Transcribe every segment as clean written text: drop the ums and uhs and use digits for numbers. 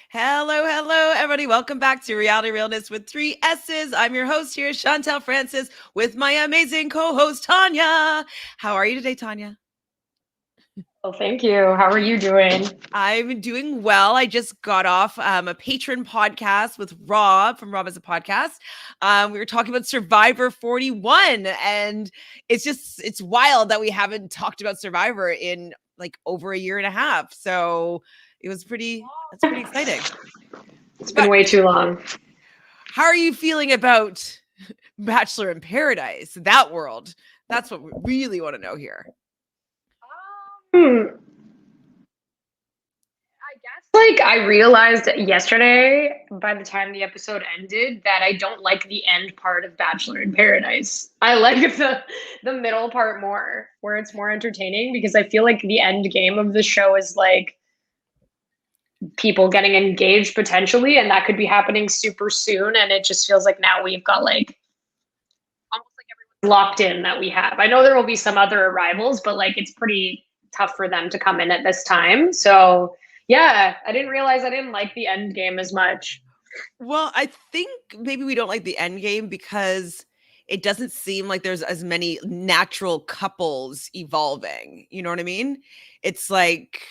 Hello, hello, everybody. Welcome back to Reality Realness with 3 S's. I'm your host here, Chantele Francis, with my amazing co-host, Tanya. How are you today, Tanya? Well, thank you. How are you doing? I'm doing well. I just got off a patron podcast with Rob from Rob as a Podcast. We were talking about Survivor 41, and it's wild that we haven't talked about Survivor in like over a year and a half. So it's pretty exciting. It's been But way too long. how are you feeling about Bachelor in Paradise, that world? That's what we really want to know here. I guess I realized yesterday by the time the episode ended that I don't like the end part of Bachelor in Paradise. I like the middle part more, where it's more entertaining because I feel like the end game of the show is like people getting engaged potentially, and that could be happening super soon, and it just feels like now we've got like almost like everyone's locked in that we have. I know there will be some other arrivals, but like it's pretty tough for them to come in at this time. So yeah, I didn't realize I didn't like the end game as much. Well, I think maybe we don't like the end game because it doesn't seem like there's as many natural couples evolving. You know what I mean? It's like,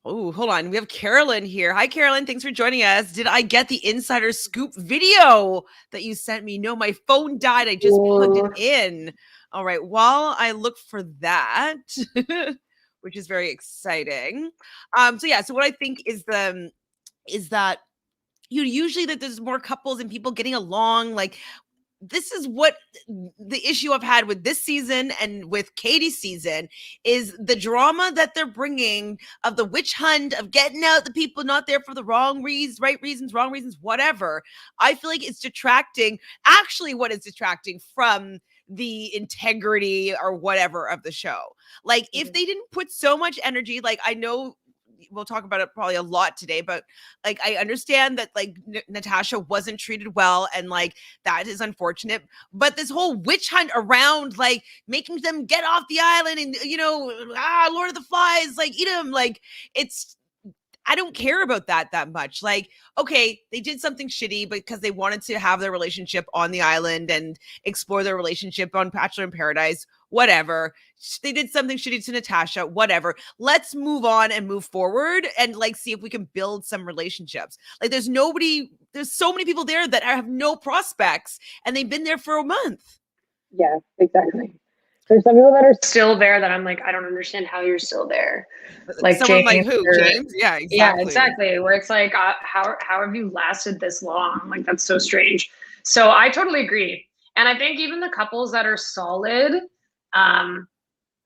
oh, hold on. We have Carolyn here. Hi, Carolyn. Thanks for joining us. Did I get the insider scoop video that you sent me? No, my phone died. I just plugged it in. All right. While I look for that, which is very exciting. So what I think is that usually that there's more couples and people getting along. Like, this is what the issue I've had with this season and with Katie's season is the drama that they're bringing of the witch hunt of getting out the people not there for the wrong reasons, right reasons, wrong reasons, whatever. I feel like it's detracting. Actually, what is detracting from the integrity or whatever of the show. Like, if they didn't put so much energy, like I know we'll talk about it probably a lot today, but like I understand that like Natasha wasn't treated well and like that is unfortunate, but this whole witch hunt around like making them get off the island and Lord of the Flies, like eat them, like it's I don't care about that much. Like, okay, they did something shitty because they wanted to have their relationship on the island and explore their relationship on Bachelor in Paradise, whatever. They did something shitty to Natasha, whatever. Let's move on and move forward and like see if we can build some relationships. Like there's so many people there that have no prospects and they've been there for a month. Yeah, exactly. There's some people that are still there that I'm like, I don't understand how you're still there. Like someone James like who? or, James? Yeah, exactly. Yeah, exactly. Where it's like, how have you lasted this long? Like that's so strange. So I totally agree. And I think even the couples that are solid, I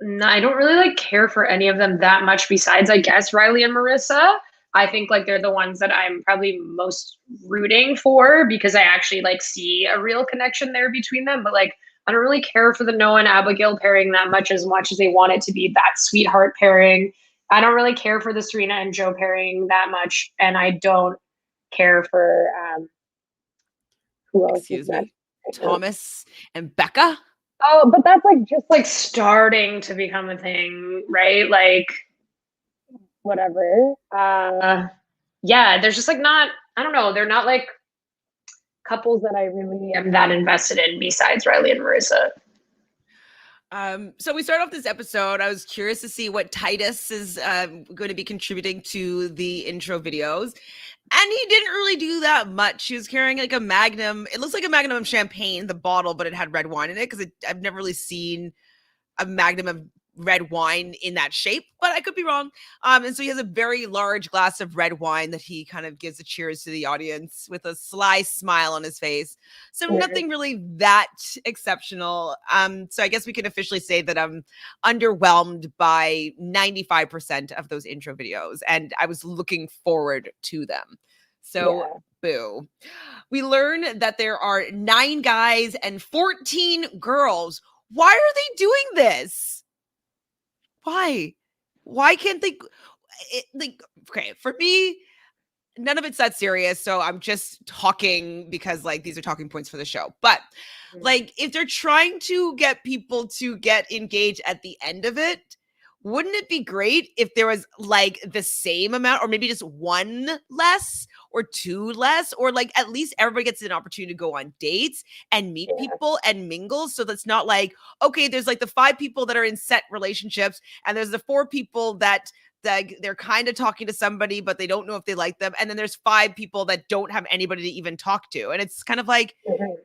don't really like care for any of them that much. Besides, I guess Riley and Marissa. I think like they're the ones that I'm probably most rooting for because I actually like see a real connection there between them. But like I don't really care for the Noah and Abigail pairing that much as they want it to be that sweetheart pairing. I don't really care for the Serena and Joe pairing that much, and I don't care for who else? Excuse me, Thomas and Becca. Oh, but that's like just like starting to become a thing, right? Like whatever. Yeah, there's just like not. I don't know. They're not like couples that I really am that invested in besides Riley and Marissa. So we start off this episode. I was curious to see what Titus is going to be contributing to the intro videos. And he didn't really do that much. He was carrying like a Magnum. It looks like a Magnum of champagne, the bottle, but it had red wine in it because I've never really seen a Magnum of red wine in that shape, but I could be wrong. And so he has a very large glass of red wine that he kind of gives a cheers to the audience with a sly smile on his face. So nothing really that exceptional. So I guess we can officially say that I'm underwhelmed by 95% of those intro videos, and I was looking forward to them. So boo. We learn that there are 9 guys and 14 girls. Why are they doing this? Why can't they like, okay, for me, none of it's that serious, so I'm just talking because like these are talking points for the show. But like if they're trying to get people to get engaged at the end of it, wouldn't it be great if there was like the same amount, or maybe just one less or two less, or like at least everybody gets an opportunity to go on dates and meet people and mingle? So that's not like, okay, there's like the 5 people that are in set relationships, and there's the 4 people that they're kind of talking to somebody, but they don't know if they like them. And then there's 5 people that don't have anybody to even talk to. And it's kind of like,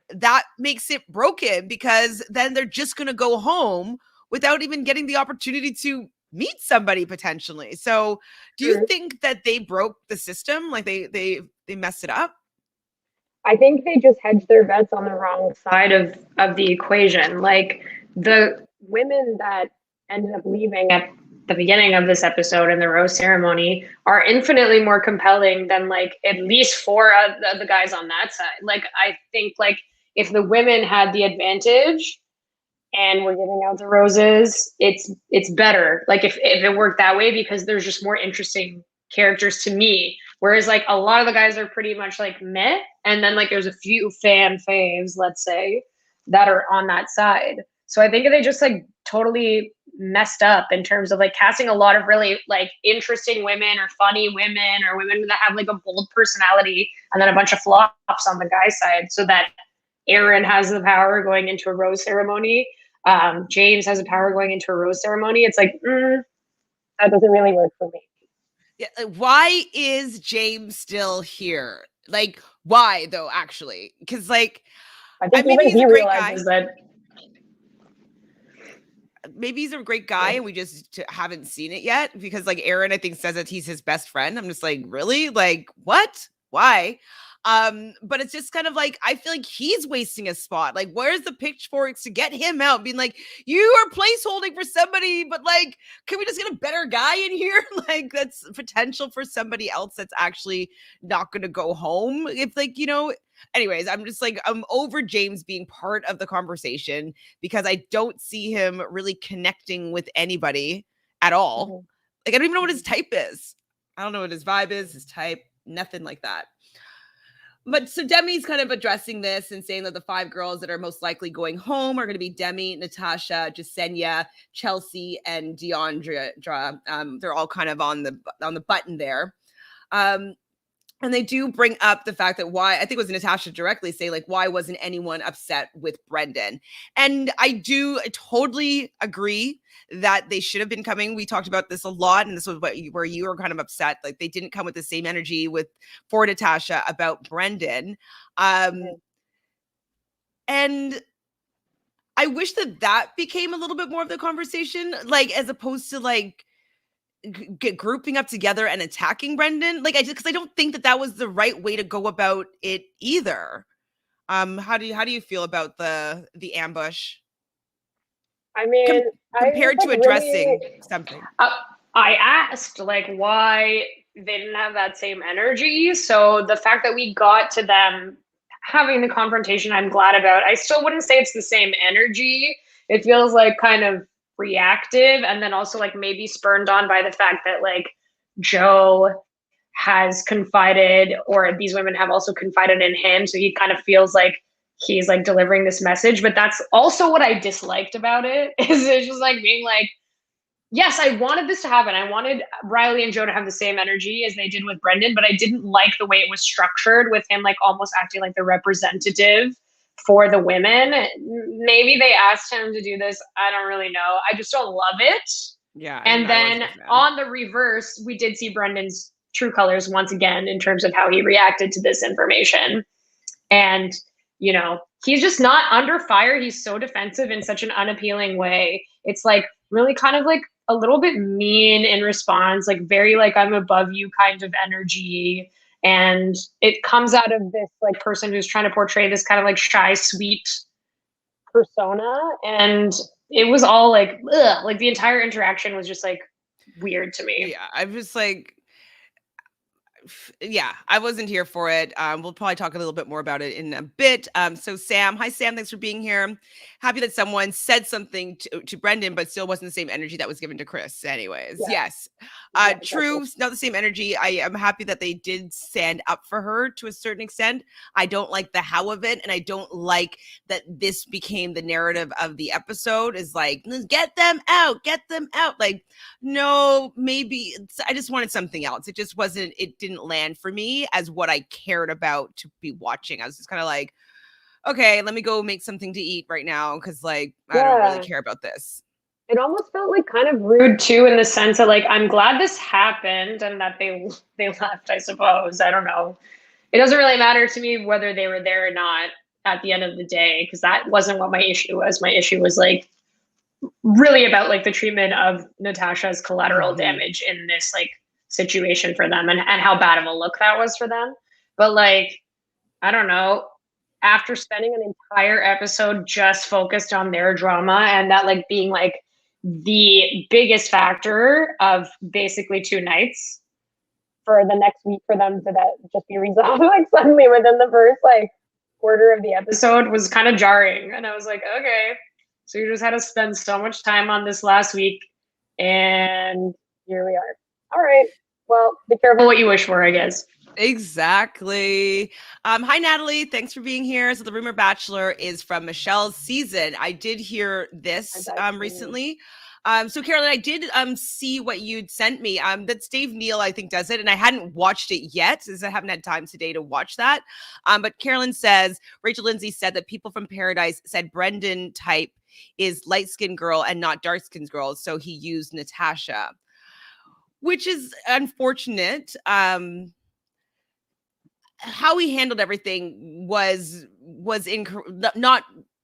that makes it broken, because then they're just going to go home without even getting the opportunity to meet somebody potentially. So do you think that they broke the system? Like they messed it up? I think they just hedged their bets on the wrong side of the equation. Like the women that ended up leaving at the beginning of this episode in the rose ceremony are infinitely more compelling than like at least 4 of the guys on that side. Like I think like if the women had the advantage and we're giving out the roses, it's better. Like if it worked that way, because there's just more interesting characters to me. Whereas like a lot of the guys are pretty much like meh, and then like there's a few fan faves, let's say, that are on that side. So I think they just like totally messed up in terms of like casting a lot of really like interesting women or funny women or women that have like a bold personality, and then a bunch of flops on the guy side, so that Aaron has the power going into a rose ceremony. James has a power going into a rose ceremony. It's like, that doesn't really work for me. Yeah, why is James still here? Like, why though, actually? Because like, I think maybe even he's he a great guy. realizes that. Maybe he's a great guy and we just haven't seen it yet, because like Aaron, I think, says that he's his best friend. I'm just like, really? Like, what? Why? But it's just kind of like, I feel like he's wasting a spot. Like, where's the pitchforks to get him out? Being like, you are placeholding for somebody, but like, can we just get a better guy in here? Like, that's potential for somebody else that's actually not going to go home. If like, anyways, I'm just like, I'm over James being part of the conversation, because I don't see him really connecting with anybody at all. Like, I don't even know what his type is. I don't know what his vibe is, his type, nothing like that. But so Demi's kind of addressing this and saying that the 5 girls that are most likely going home are going to be Demi, Natasha, Jasenia, Chelsea, and Deandra. They're all kind of on the button there. And they do bring up the fact that why, I think it was Natasha directly say, like, why wasn't anyone upset with Brendan? And I totally agree that they should have been coming. We talked about this a lot, and this was where you were kind of upset. Like, they didn't come with the same energy for Natasha about Brendan. And I wish that became a little bit more of the conversation, like, as opposed to like, grouping up together and attacking Brendan. Like, because I don't think that was the right way to go about it either. How do you feel about the ambush? I mean, compared to addressing something. I asked like why they didn't have that same energy. So the fact that we got to them having the confrontation, I'm glad about. I still wouldn't say it's the same energy. It feels like kind of reactive, and then also like maybe spurned on by the fact that like Joe has confided, or these women have also confided in him, so he kind of feels like he's like delivering this message. But that's also what I disliked about it, is it's just like being like, yes, I wanted this to happen. I wanted Riley and Joe to have the same energy as they did with Brendan, but I didn't like the way it was structured, with him like almost acting like the representative for the women. Maybe they asked him to do this. I don't really know. I just don't love it. Yeah. And then on the reverse, we did see Brendan's true colors once again in terms of how he reacted to this information. And, he's just not under fire. He's so defensive in such an unappealing way. It's like really kind of like a little bit mean in response, like very like I'm above you kind of energy. And it comes out of this like person who's trying to portray this kind of like shy, sweet persona. And it was all like, ugh, like the entire interaction was just like weird to me. Yeah, I'm just like, yeah, I wasn't here for it. We'll probably talk a little bit more about it in a bit. So Sam, hi Sam, thanks for being here. Happy that someone said something to Brendan, but still wasn't the same energy that was given to Chris. Anyways, Yeah. yes, Yeah, true, exactly. not the same energy. I am happy that they did stand up for her to a certain extent. I don't like the how of it, and I don't like that this became the narrative of the episode. Is like, get them out, get them out. Like, no, maybe I just wanted something else. It just wasn't, it didn't land for me as what I cared about to be watching. I was just kind of like, okay, let me go make something to eat right now because, like, I don't really Yeah. care about this. It almost felt like kind of rude too, in the sense that like I'm glad this happened and that they left, I suppose. I don't know. It doesn't really matter to me whether they were there or not at the end of the day, because that wasn't what my issue was. My issue was like really about like the treatment of Natasha's collateral Mm-hmm. damage in this like situation for them, and how bad of a look that was for them. But like, I don't know, after spending an entire episode just focused on their drama, and that like being like the biggest factor of basically two nights for the next week for them to that just be resolved like suddenly within the first like quarter of the episode, was kind of jarring. And I was like, okay, so you just had to spend so much time on this last week, and here we are. All right, well, be careful what you wish for, I guess. Exactly. Hi Natalie, thanks for being here. So the rumor Bachelor is from Michelle's season. I did hear this recently. So Carolyn, I did see what you'd sent me. That's Dave Neal, I think, does it, and I hadn't watched it yet, as I haven't had time today to watch that. But Carolyn says Rachel Lindsay said that people from Paradise said Brendan type is light skinned girl and not dark skinned girl, so he used Natasha, which is unfortunate. How he handled everything was not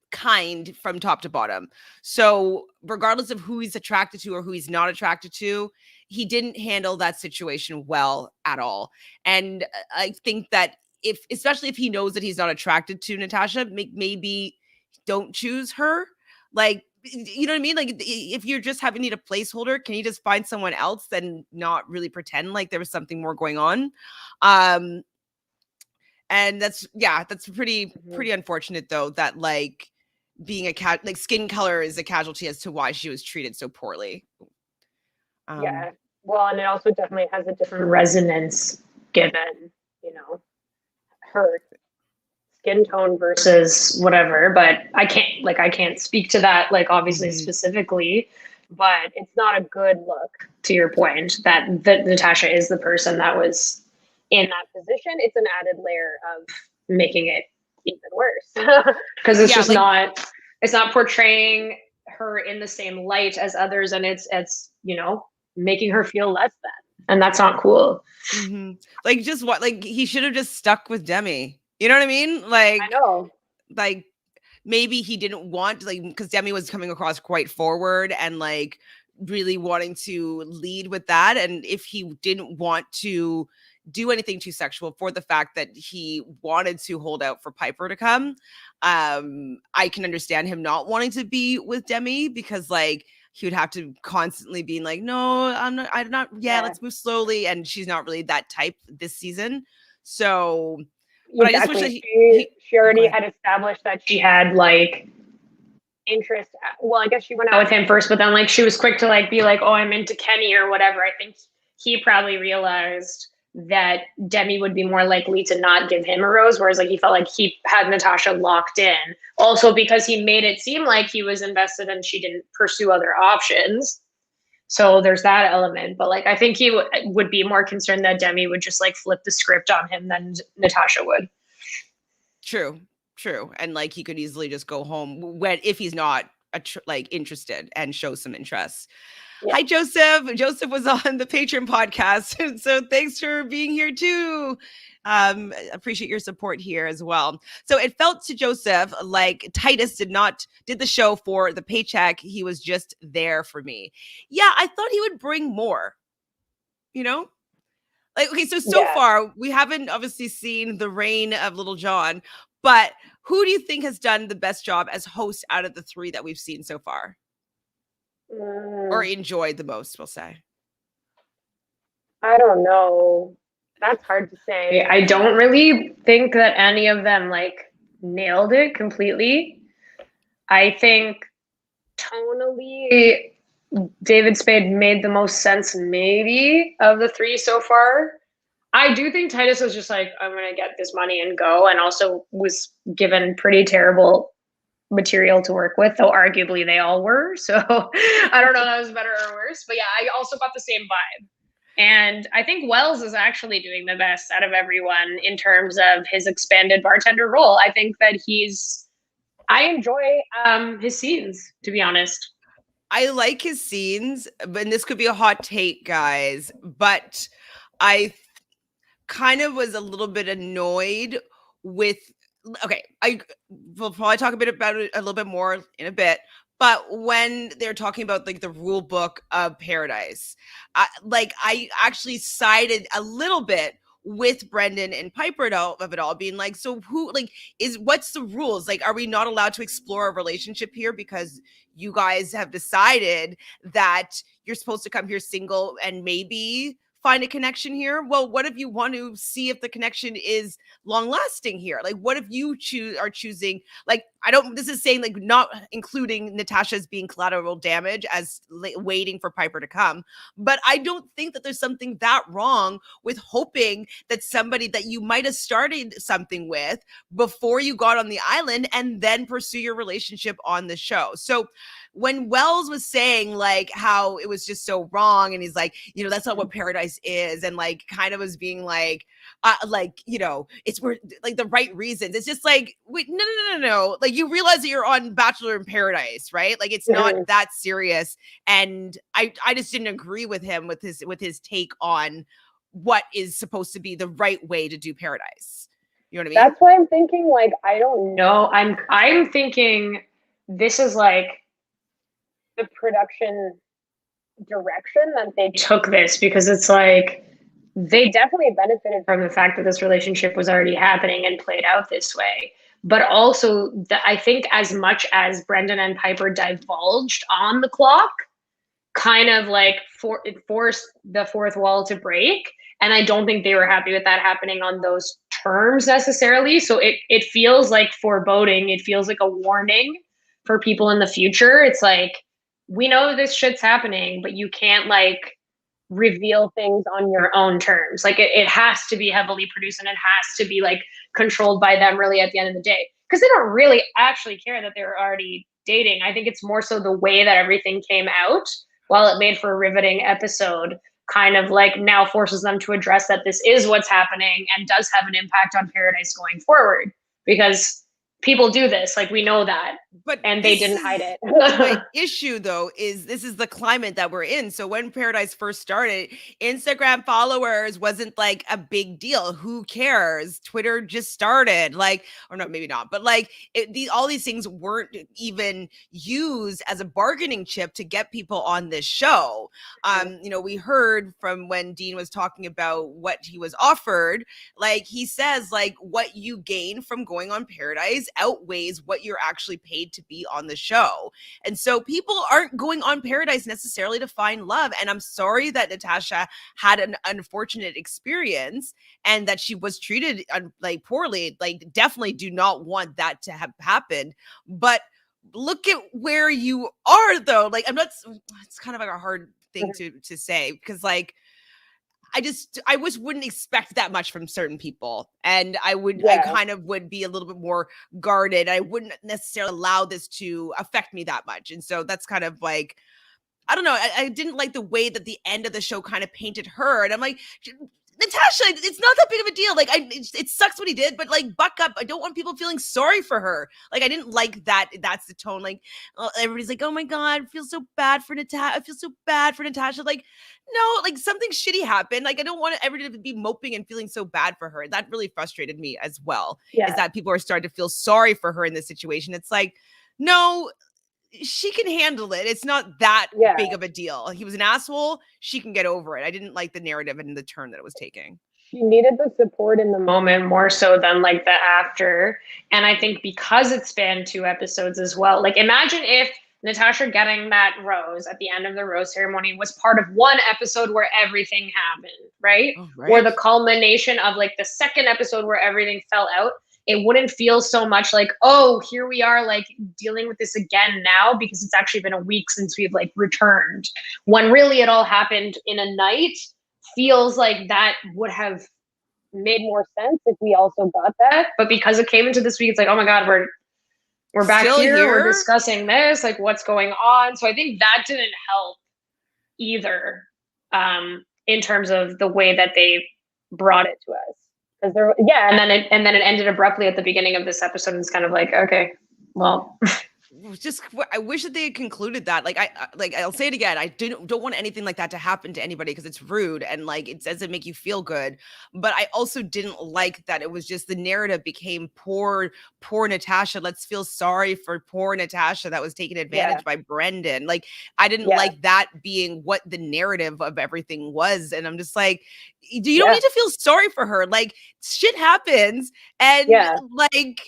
kind from top to bottom. So regardless of who he's attracted to or who he's not attracted to, he didn't handle that situation well at all. And I think that if, especially if he knows that he's not attracted to Natasha, maybe don't choose her. Like, you know what I mean? Like, if you're just having need a placeholder, can you just find someone else and not really pretend like there was something more going on? And that's pretty unfortunate though, that like being like skin color is a casualty as to why she was treated so poorly. Yeah, well, and it also definitely has a different resonance given, you know, her skin tone versus whatever. But I can't speak to that like obviously specifically, but it's not a good look, to your point, that Natasha is the person that was in that position. It's an added layer of making it even worse because it's just not, it's not portraying her in the same light as others, and it's making her feel less than, and that's not cool. Like, just what, like, he should have just stuck with Demi, you know what I mean? Like, I know. Like, maybe he didn't want, like, because Demi was coming across quite forward and like really wanting to lead with that. And if he didn't want to do anything too sexual, for the fact that he wanted to hold out for Piper to come, I can understand him not wanting to be with Demi, because like he would have to constantly be like, no, I'm not, yeah, let's move slowly. And she's not really that type this season. So, but exactly. I just wish that she already had established that she had like interest. Well, I guess she went out with him first, but then like she was quick to like be like, oh, I'm into Kenny or whatever. I think he probably realized that Demi would be more likely to not give him a rose, whereas like he felt like he had Natasha locked in. Also because he made it seem like he was invested and she didn't pursue other options. So there's that element. But like I think he would be more concerned that Demi would just like flip the script on him than Natasha would. True. And like he could easily just go home when, if he's not like interested, and show some interest. Yeah. Hi, Joseph. Joseph was on the Patreon podcast. So thanks for being here too. Appreciate your support here as well. So it felt to Joseph like Titus did the show for the paycheck. He was just there for me. Yeah, I thought he would bring more, Like, okay, so far we haven't obviously seen the reign of Lil Jon, but who do you think has done the best job as host out of the three that we've seen so far? Or enjoyed the most, we'll say? I don't know. That's hard to say. I don't really think that any of them like nailed it completely. I think tonally, David Spade made the most sense, maybe, of the three so far. I do think Titus was just like, I'm gonna get this money and go, and also was given pretty terrible material to work with, though arguably they all were. So I don't know if that was better or worse. But yeah, I also got the same vibe. And I think Wells is actually doing the best out of everyone in terms of his expanded bartender role. I think that I enjoy his scenes, to be honest. I like his scenes, and this could be a hot take, guys, but I kind of was a little bit annoyed with okay, I will probably talk a bit about it a little bit more in a bit, but when they're talking about like the rule book of Paradise, I actually sided a little bit with Brendan and Piper of it all, being like, so who like is what's the rules? Like, are we not allowed to explore a relationship here because you guys have decided that you're supposed to come here single and maybe find a connection here? Well, what if you want to see if the connection is long lasting here? Like, what if you are choosing, like, I don't, this is saying like not including Natasha's being collateral damage as waiting for Piper to come. But I don't think that there's something that wrong with hoping that somebody that you might have started something with before you got on the island and then pursue your relationship on the show. So when Wells was saying like how it was just so wrong, and he's like, you know, that's not what Paradise is, and like kind of was being like, you know, it's for like the right reasons. It's just like, wait, no. Like, you realize that you're on Bachelor in Paradise, right? Like, it's not that serious. And I just didn't agree with him with his take on what is supposed to be the right way to do Paradise. You know what I mean? That's why I'm thinking like I don't know. I'm thinking this is like the production direction that they took this, because it's like they definitely benefited from the fact that this relationship was already happening and played out this way. But also, I think as much as Brendan and Piper divulged on the clock, kind of like it forced the fourth wall to break. And I don't think they were happy with that happening on those terms necessarily. So it feels like foreboding. It feels like a warning for people in the future. It's like, we know this shit's happening, but you can't like reveal things on your own terms. Like it has to be heavily produced, and it has to be like controlled by them really at the end of the day. Because they don't really actually care that they're already dating. I think it's more so the way that everything came out, while it made for a riveting episode, kind of like now forces them to address that this is what's happening and does have an impact on Paradise going forward. Because people do this, like we know that, but and they didn't hide it. My issue though is this is the climate that we're in. So when Paradise first started, Instagram followers wasn't like a big deal. Who cares? Twitter just started, like, or no, maybe not, but like all these things weren't even used as a bargaining chip to get people on this show. You know, we heard from when Dean was talking about what he was offered, like he says like what you gain from going on Paradise outweighs what you're actually paid to be on the show. And so people aren't going on Paradise necessarily to find love. And I'm sorry that Natasha had an unfortunate experience and that she was treated like poorly. Like, definitely do not want that to have happened. But look at where you are though. Like, I'm not, it's kind of like a hard thing to say, because like I just wouldn't expect that much from certain people. And I kind of would be a little bit more guarded. I wouldn't necessarily allow this to affect me that much. And so that's kind of like, I don't know. I didn't like the way that the end of the show kind of painted her. And I'm like, Natasha, it's not that big of a deal. Like, it sucks what he did, but like, buck up. I don't want people feeling sorry for her. Like, I didn't like that. That's the tone. Like, everybody's like, oh my God, I feel so bad for Natasha. I feel so bad for Natasha. Like, no, like something shitty happened. Like, I don't want everybody to be moping and feeling so bad for her. That really frustrated me as well. Is that people are starting to feel sorry for her in this situation. It's like, no, she can handle it. It's not that big of a deal. He was an asshole. She can get over it. I didn't like the narrative and the turn that it was taking. She needed the support in the moment more so than like the after. And I think because it spanned 2 episodes as well, like imagine if Natasha getting that rose at the end of the rose ceremony was part of one episode where everything happened, right? Oh, Or the right. culmination of like the second episode where everything fell out. It wouldn't feel so much like, oh, here we are like dealing with this again now, because it's actually been a week since we've like returned. When really it all happened in a night, feels like that would have made more sense if we also got that. But because it came into this week, it's like, oh my God, we're back Still here, we're here? discussing this, like what's going on. So I think that didn't help either, in terms of the way that they brought it to us. Because there, yeah, and then it ended abruptly at the beginning of this episode, and it's kind of like, okay, well, Just I wish that they had concluded that. Like I'll say it again. I don't want anything like that to happen to anybody because it's rude and like it doesn't make you feel good. But I also didn't like that it was just the narrative became poor Natasha. Let's feel sorry for poor Natasha that was taken advantage by Brendan. Like I didn't like that being what the narrative of everything was. And I'm just like, you don't need to feel sorry for her. Like shit happens and like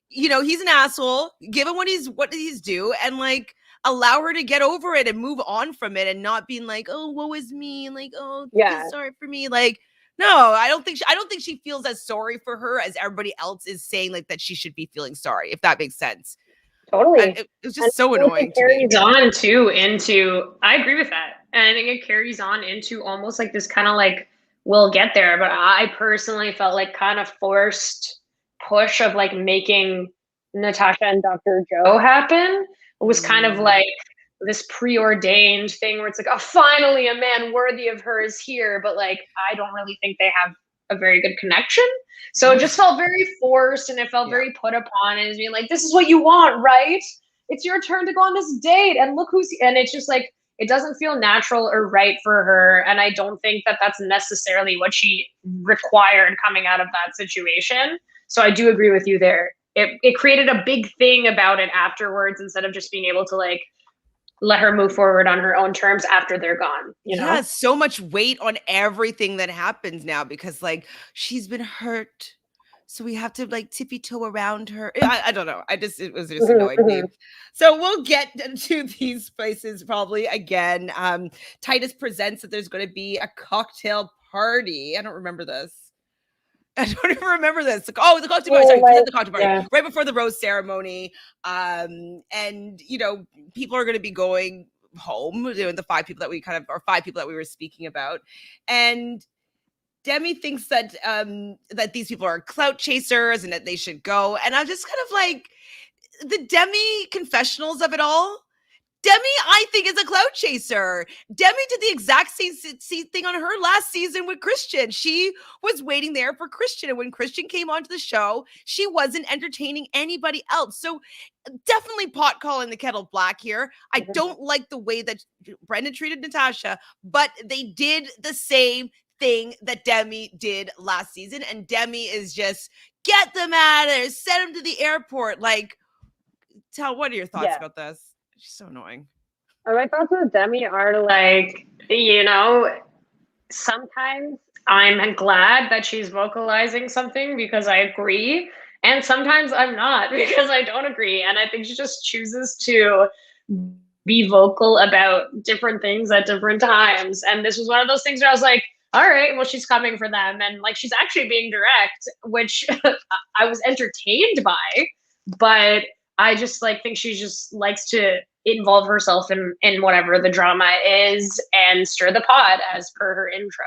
he's an asshole. Give him what he's due, and like allow her to get over it and move on from it, and not being like, oh, woe is me, like, oh, feel sorry for me. Like, no, I don't think she feels as sorry for her as everybody else is saying like that she should be feeling sorry, if that makes sense. Totally. It was just so annoying to me. It carries on too into, I agree with that. And I think it carries on into almost like this kind of like, we'll get there. But I personally felt like kind of forced push of like making Natasha and Dr. Joe happen. It was kind of like this preordained thing where it's like, oh, finally a man worthy of her is here. But like, I don't really think they have a very good connection. So it just felt very forced, and it felt very put upon as being like, this is what you want, right? It's your turn to go on this date, and look who's, and it's just like, it doesn't feel natural or right for her. And I don't think that that's necessarily what she required coming out of that situation. So I do agree with you there. It created a big thing about it afterwards, instead of just being able to like let her move forward on her own terms after they're gone, you know? So much weight on everything that happens now because like she's been hurt. So we have to like tippy toe around her. I don't know. It was just annoyed me. So we'll get to these places probably again. Titus presents that there's going to be a cocktail party. I don't remember this. I don't even remember this. Like, oh, the cocktail party. Sorry, present the cocktail party right before the rose ceremony. And people are going to be going home. The five people that we were speaking about, and Demi thinks that that these people are clout chasers and that they should go. And I'm just kind of like the Demi confessionals of it all. Demi, I think, is a clout chaser. Demi did the exact same thing on her last season with Christian. She was waiting there for Christian. And when Christian came onto the show, she wasn't entertaining anybody else. So definitely pot calling the kettle black here. I don't like the way that Brendan treated Natasha, but they did the same thing that Demi did last season. And Demi is just, get them out of there, send them to the airport. Like, what are your thoughts about this? She's so annoying. My thoughts with Demi are like, sometimes I'm glad that she's vocalizing something because I agree. And sometimes I'm not because I don't agree. And I think she just chooses to be vocal about different things at different times. And this was one of those things where I was like, all right, well, she's coming for them. And like, she's actually being direct, which I was entertained by, but I just like think she just likes to involve herself in whatever the drama is and stir the pot as per her intro.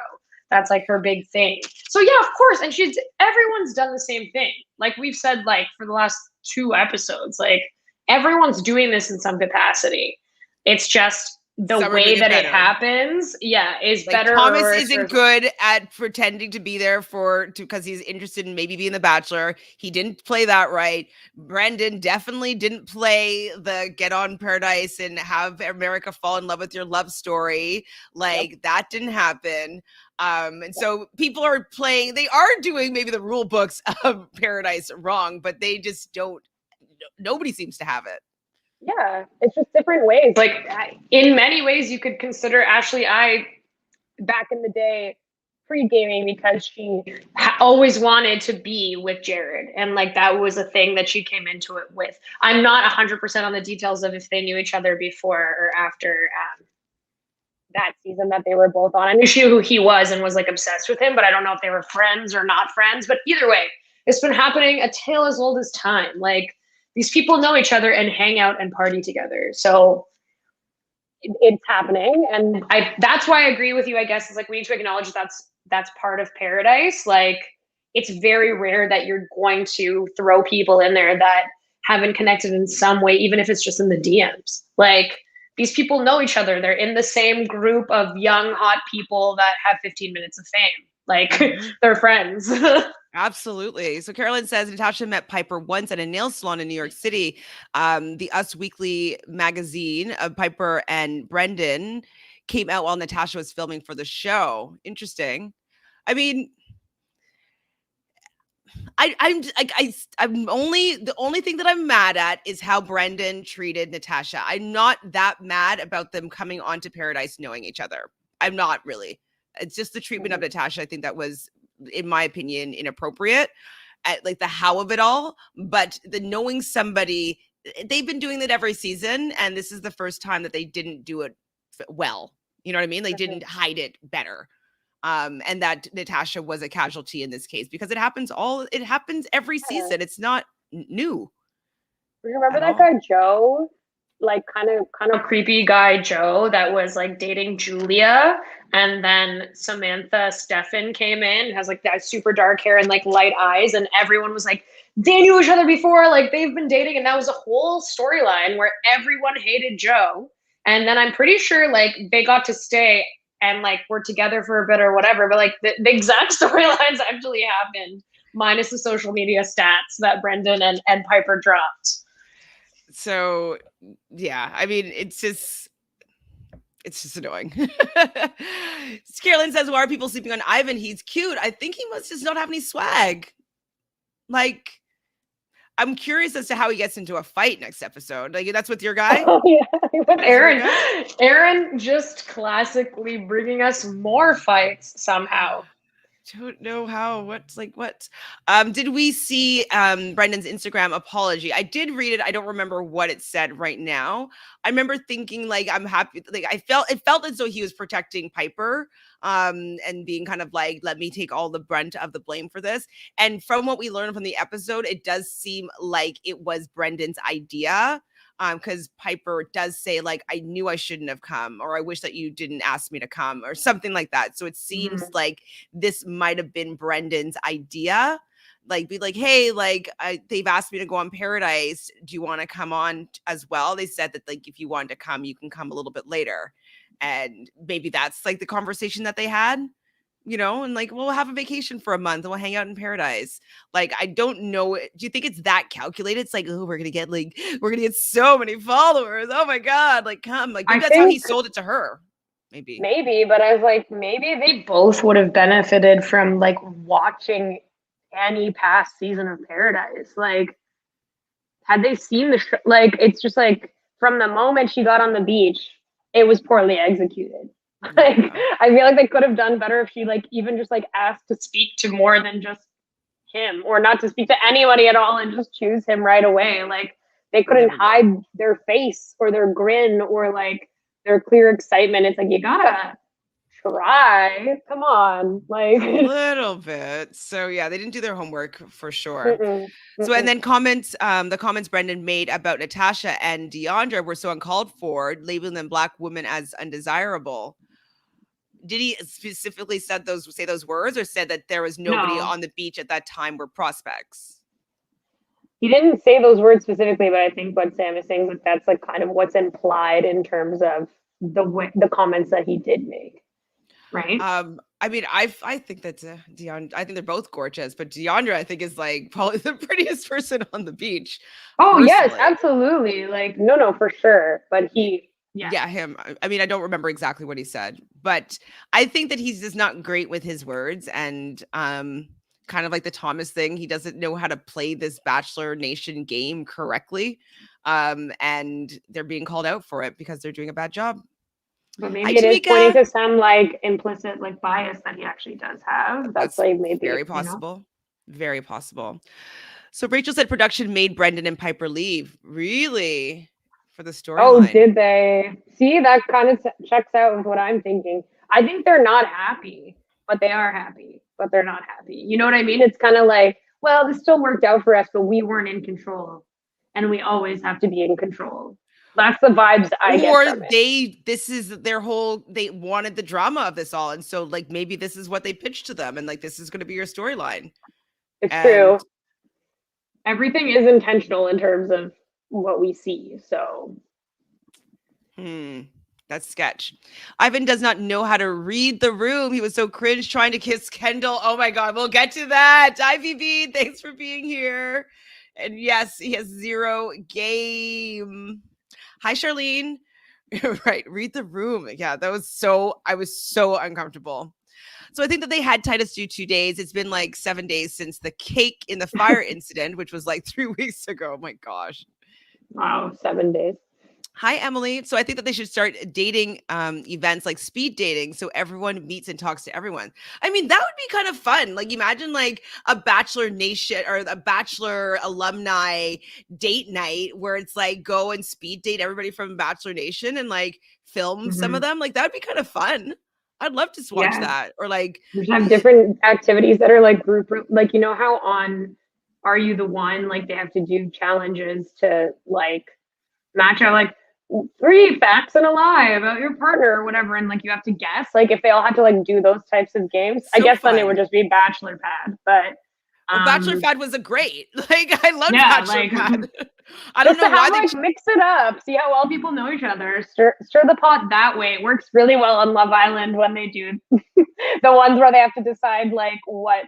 That's like her big thing. So yeah, of course. And everyone's done the same thing. Like we've said, like for the last 2 episodes, like everyone's doing this in some capacity. It's just the way that it happens, is like better. Thomas isn't good at pretending to be there because he's interested in maybe being the Bachelor. He didn't play that right. Brendan definitely didn't play the get on Paradise and have America fall in love with your love story. Like that didn't happen. And so people are they are doing maybe the rule books of Paradise wrong, but they just don't. Nobody seems to have it. Yeah, it's just different ways. Like in many ways, you could consider Ashley I back in the day pre-gaming because she always wanted to be with Jared. And like that was a thing that she came into it with. I'm not 100% on the details of if they knew each other before or after that season that they were both on. I knew she knew who he was and was like obsessed with him, but I don't know if they were friends or not friends. But either way, it's been happening a tale as old as time. Like these people know each other and hang out and party together. So it's happening. And that's why I agree with you, I guess, is like we need to acknowledge that's part of paradise. Like it's very rare that you're going to throw people in there that haven't connected in some way, even if it's just in the DMs. Like these people know each other. They're in the same group of young, hot people that have 15 minutes of fame. Like they're friends. Absolutely. So Carolyn says Natasha met Piper once at a nail salon in New York City. The Us Weekly magazine of Piper and Brendan came out while Natasha was filming for the show. Interesting. I mean, I'm only the only thing that I'm mad at is how Brendan treated Natasha. I'm not that mad about them coming onto Paradise knowing each other. I'm not really. It's just the treatment of Natasha. I think that was, in my opinion, inappropriate. At like the how of it all, but the knowing somebody, they've been doing that every season, and this is the first time that they didn't do it well. You know what I mean? They didn't hide it better. And that Natasha was a casualty in this case because it happens every season. It's not new. Remember that guy Joe? Like kind of creepy guy Joe that was like dating Julia, and then Samantha Stefan came in, has like that super dark hair and like light eyes, and everyone was like, they knew each other before, like they've been dating, and that was a whole storyline where everyone hated Joe. And then I'm pretty sure like they got to stay and like were together for a bit or whatever, but like the exact storylines actually happened, minus the social media stats that Brendan and Piper dropped. So yeah, I mean, it's just annoying. Carolyn says, why are people sleeping on Ivan? He's cute. I think he must just not have any swag. Like, I'm curious as to how he gets into a fight next episode. Like, that's with your guy? Oh, yeah, with Aaron. Aaron just classically bringing us more fights somehow. Don't know how. What's like what? Did we see Brendan's Instagram apology? I did read it. I don't remember what it said right now. I remember thinking like I'm happy. Like it felt as though he was protecting Piper, and being kind of like, let me take all the brunt of the blame for this. And from what we learned from the episode, it does seem like it was Brendan's idea. Because Piper does say like, I knew I shouldn't have come, or I wish that you didn't ask me to come, or something like that. So it seems like this might have been Brendan's idea. Like, be like, hey, like they've asked me to go on Paradise. Do you want to come on as well? They said that like if you want to come, you can come a little bit later. And maybe that's like the conversation that they had. You know, and like, we'll have a vacation for a month and we'll hang out in Paradise. Like, I don't know. Do you think it's that calculated? It's like, oh, we're going to get so many followers. Oh my God. Like, come. Like, maybe that's how he sold it to her. Maybe, but I was like, maybe they both would have benefited from like watching any past season of Paradise. Like, had they seen the show, like, it's just like from the moment she got on the beach, it was poorly executed. Like, I feel like they could have done better if she like even just like asked to speak to more than just him, or not to speak to anybody at all and just choose him right away. Like they couldn't hide their face or their grin or like their clear excitement. It's like, you gotta try. Come on. Like a little bit. So yeah, they didn't do their homework for sure. So, and then the comments Brendan made about Natasha and Deandra were so uncalled for, labeling them Black women as undesirable. Did he specifically say those words, or said that there was nobody on the beach at that time were prospects? He didn't say those words specifically, but I think what Sam is saying is that's like kind of what's implied in terms of the comments that he did make. Right. I mean, I think that Deandra, I think they're both gorgeous, but Deandra, I think, is like probably the prettiest person on the beach. Oh, personally. Yes, absolutely. Like, no, for sure. But yeah, him. I mean, I don't remember exactly what he said, but I think that he's just not great with his words, and kind of like the Thomas thing. He doesn't know how to play this Bachelor Nation game correctly, and they're being called out for it because they're doing a bad job. But Hi, maybe it is pointing Tamika. to some like implicit like bias that he actually does have. That's That's like maybe, very possible. Very possible. So Rachel said production made Brendan and Piper leave. Really? For the Oh, storyline. did they? See, that kind of checks out with what I'm thinking. I think they're not happy, but they are happy, but they're not happy. You know what I mean? It's kind of like, well, this still worked out for us, but we weren't in control. And we always have to be in control. That's the vibes I get Or from it. this is their whole, they wanted the drama of this all. And so like maybe this is what they pitched to them and like this is going to be your storyline. It's And true. Everything is intentional in terms of what we see. So, that's sketch. Ivan does not know how to read the room. He was so cringe trying to kiss Kendall. Oh my God, we'll get to that. IVB, thanks for being here. And yes, he has zero game. Hi, Charlene. Right, read the room. Yeah, that was so, I was so uncomfortable. So I think that they had Titus do 2 days. It's been like 7 days since the cake in the fire incident, which was like 3 weeks ago. Oh my gosh. wow, 7 days. Hi, Emily. So I think that they should start dating events like speed dating so everyone meets and talks to everyone. I mean, that would be kind of fun. Like imagine like a Bachelor Nation or a Bachelor alumni date night where it's like go and speed date everybody from Bachelor Nation and like film some of them. Like that would be kind of fun. I'd love to watch Yeah. that. Or like Just have different activities that are like group, like, you know, how on Are You the One? Like they have to do challenges to like match out like 3 facts and a lie about your partner or whatever. And like you have to guess. Like if they all had to like do those types of games, I so guess then it would fun. just be Bachelor Pad. But Well, Bachelor Fad was a great. Like I loved yeah, Bachelor like Fad. I don't just to know why have they like mix it up, see how well people know each other, stir the pot that way. It works really well on Love Island when they do the ones where they have to decide like what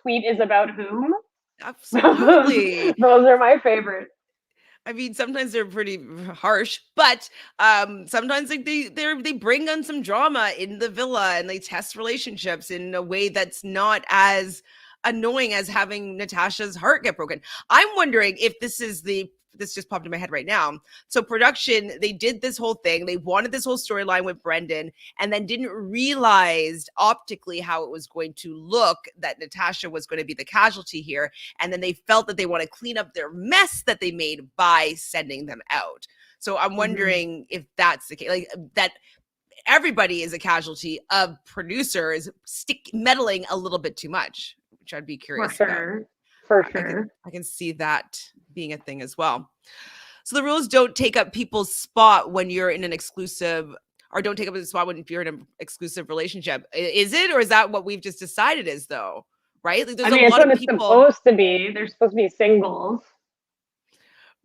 tweet is about whom. absolutely. Those are my favorite. I mean, sometimes they're pretty harsh, but sometimes like they bring on some drama in the villa and they test relationships in a way that's not as annoying as having Natasha's heart get broken. I'm wondering if this just popped in my head right now. So production, they did this whole thing. They wanted this whole storyline with Brendan and then didn't realize optically how it was going to look, that Natasha was going to be the casualty here. And then they felt that they want to clean up their mess that they made by sending them out. So I'm wondering if that's the case, like that everybody is a casualty of producers meddling a little bit too much, which I'd be curious about. For sure. I can see that being a thing as well. So the rules don't take up people's spot when you're in an exclusive, or don't take up the spot when you're in an exclusive relationship. Is it, or is that what we've just decided is though? Right? Like there's I mean, a it's lot what of it's people. supposed to be. They're supposed to be singles.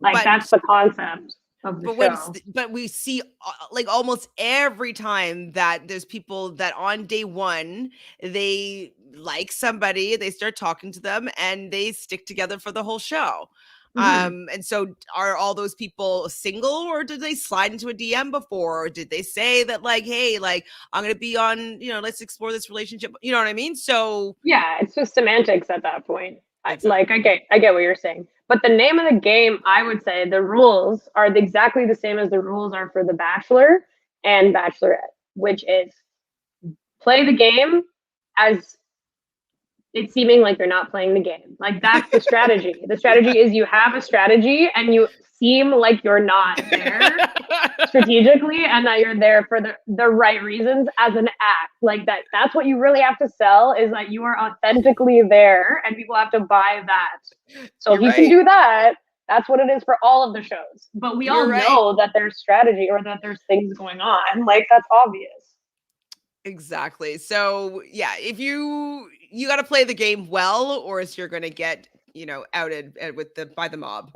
Like that's the concept of the show. But we see like almost every time that there's people that on day one they like somebody, they start talking to them and they stick together for the whole show. And so are all those people single, or did they slide into a DM before, or did they say that like, hey, like I'm gonna be on, let's explore this relationship, you know what I mean? So yeah, it's just semantics at that point. Exactly. I get what you're saying, but the name of the game, I would say the rules are exactly the same as the rules are for The Bachelor and Bachelorette, which is play the game as it's seeming like they're not playing the game. Like that's the strategy. The strategy is you have a strategy and you seem like you're not there strategically and that you're there for the right reasons as an act. Like that's what you really have to sell, is that you are authentically there and people have to buy that. So if you can do that, that's what it is for all of the shows. But we all know that there's strategy or that there's things going on. Like that's obvious. Exactly. So yeah, if you got to play the game well, or else you're going to get, outed by the mob.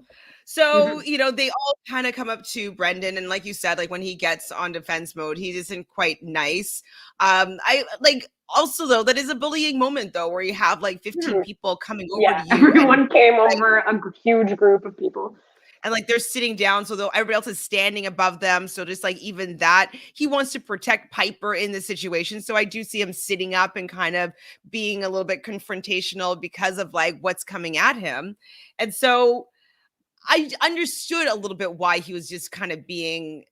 So, they all kind of come up to Brendan. And like you said, like when he gets on defense mode, he isn't quite nice. I like also though, that is a bullying moment though, where you have like 15 people coming over to you. Everyone came over, a huge group of people. And like they're sitting down, so though everybody else is standing above them. So just like even that, he wants to protect Piper in this situation. So I do see him sitting up and kind of being a little bit confrontational because of like what's coming at him. And so I understood a little bit why he was just kind of being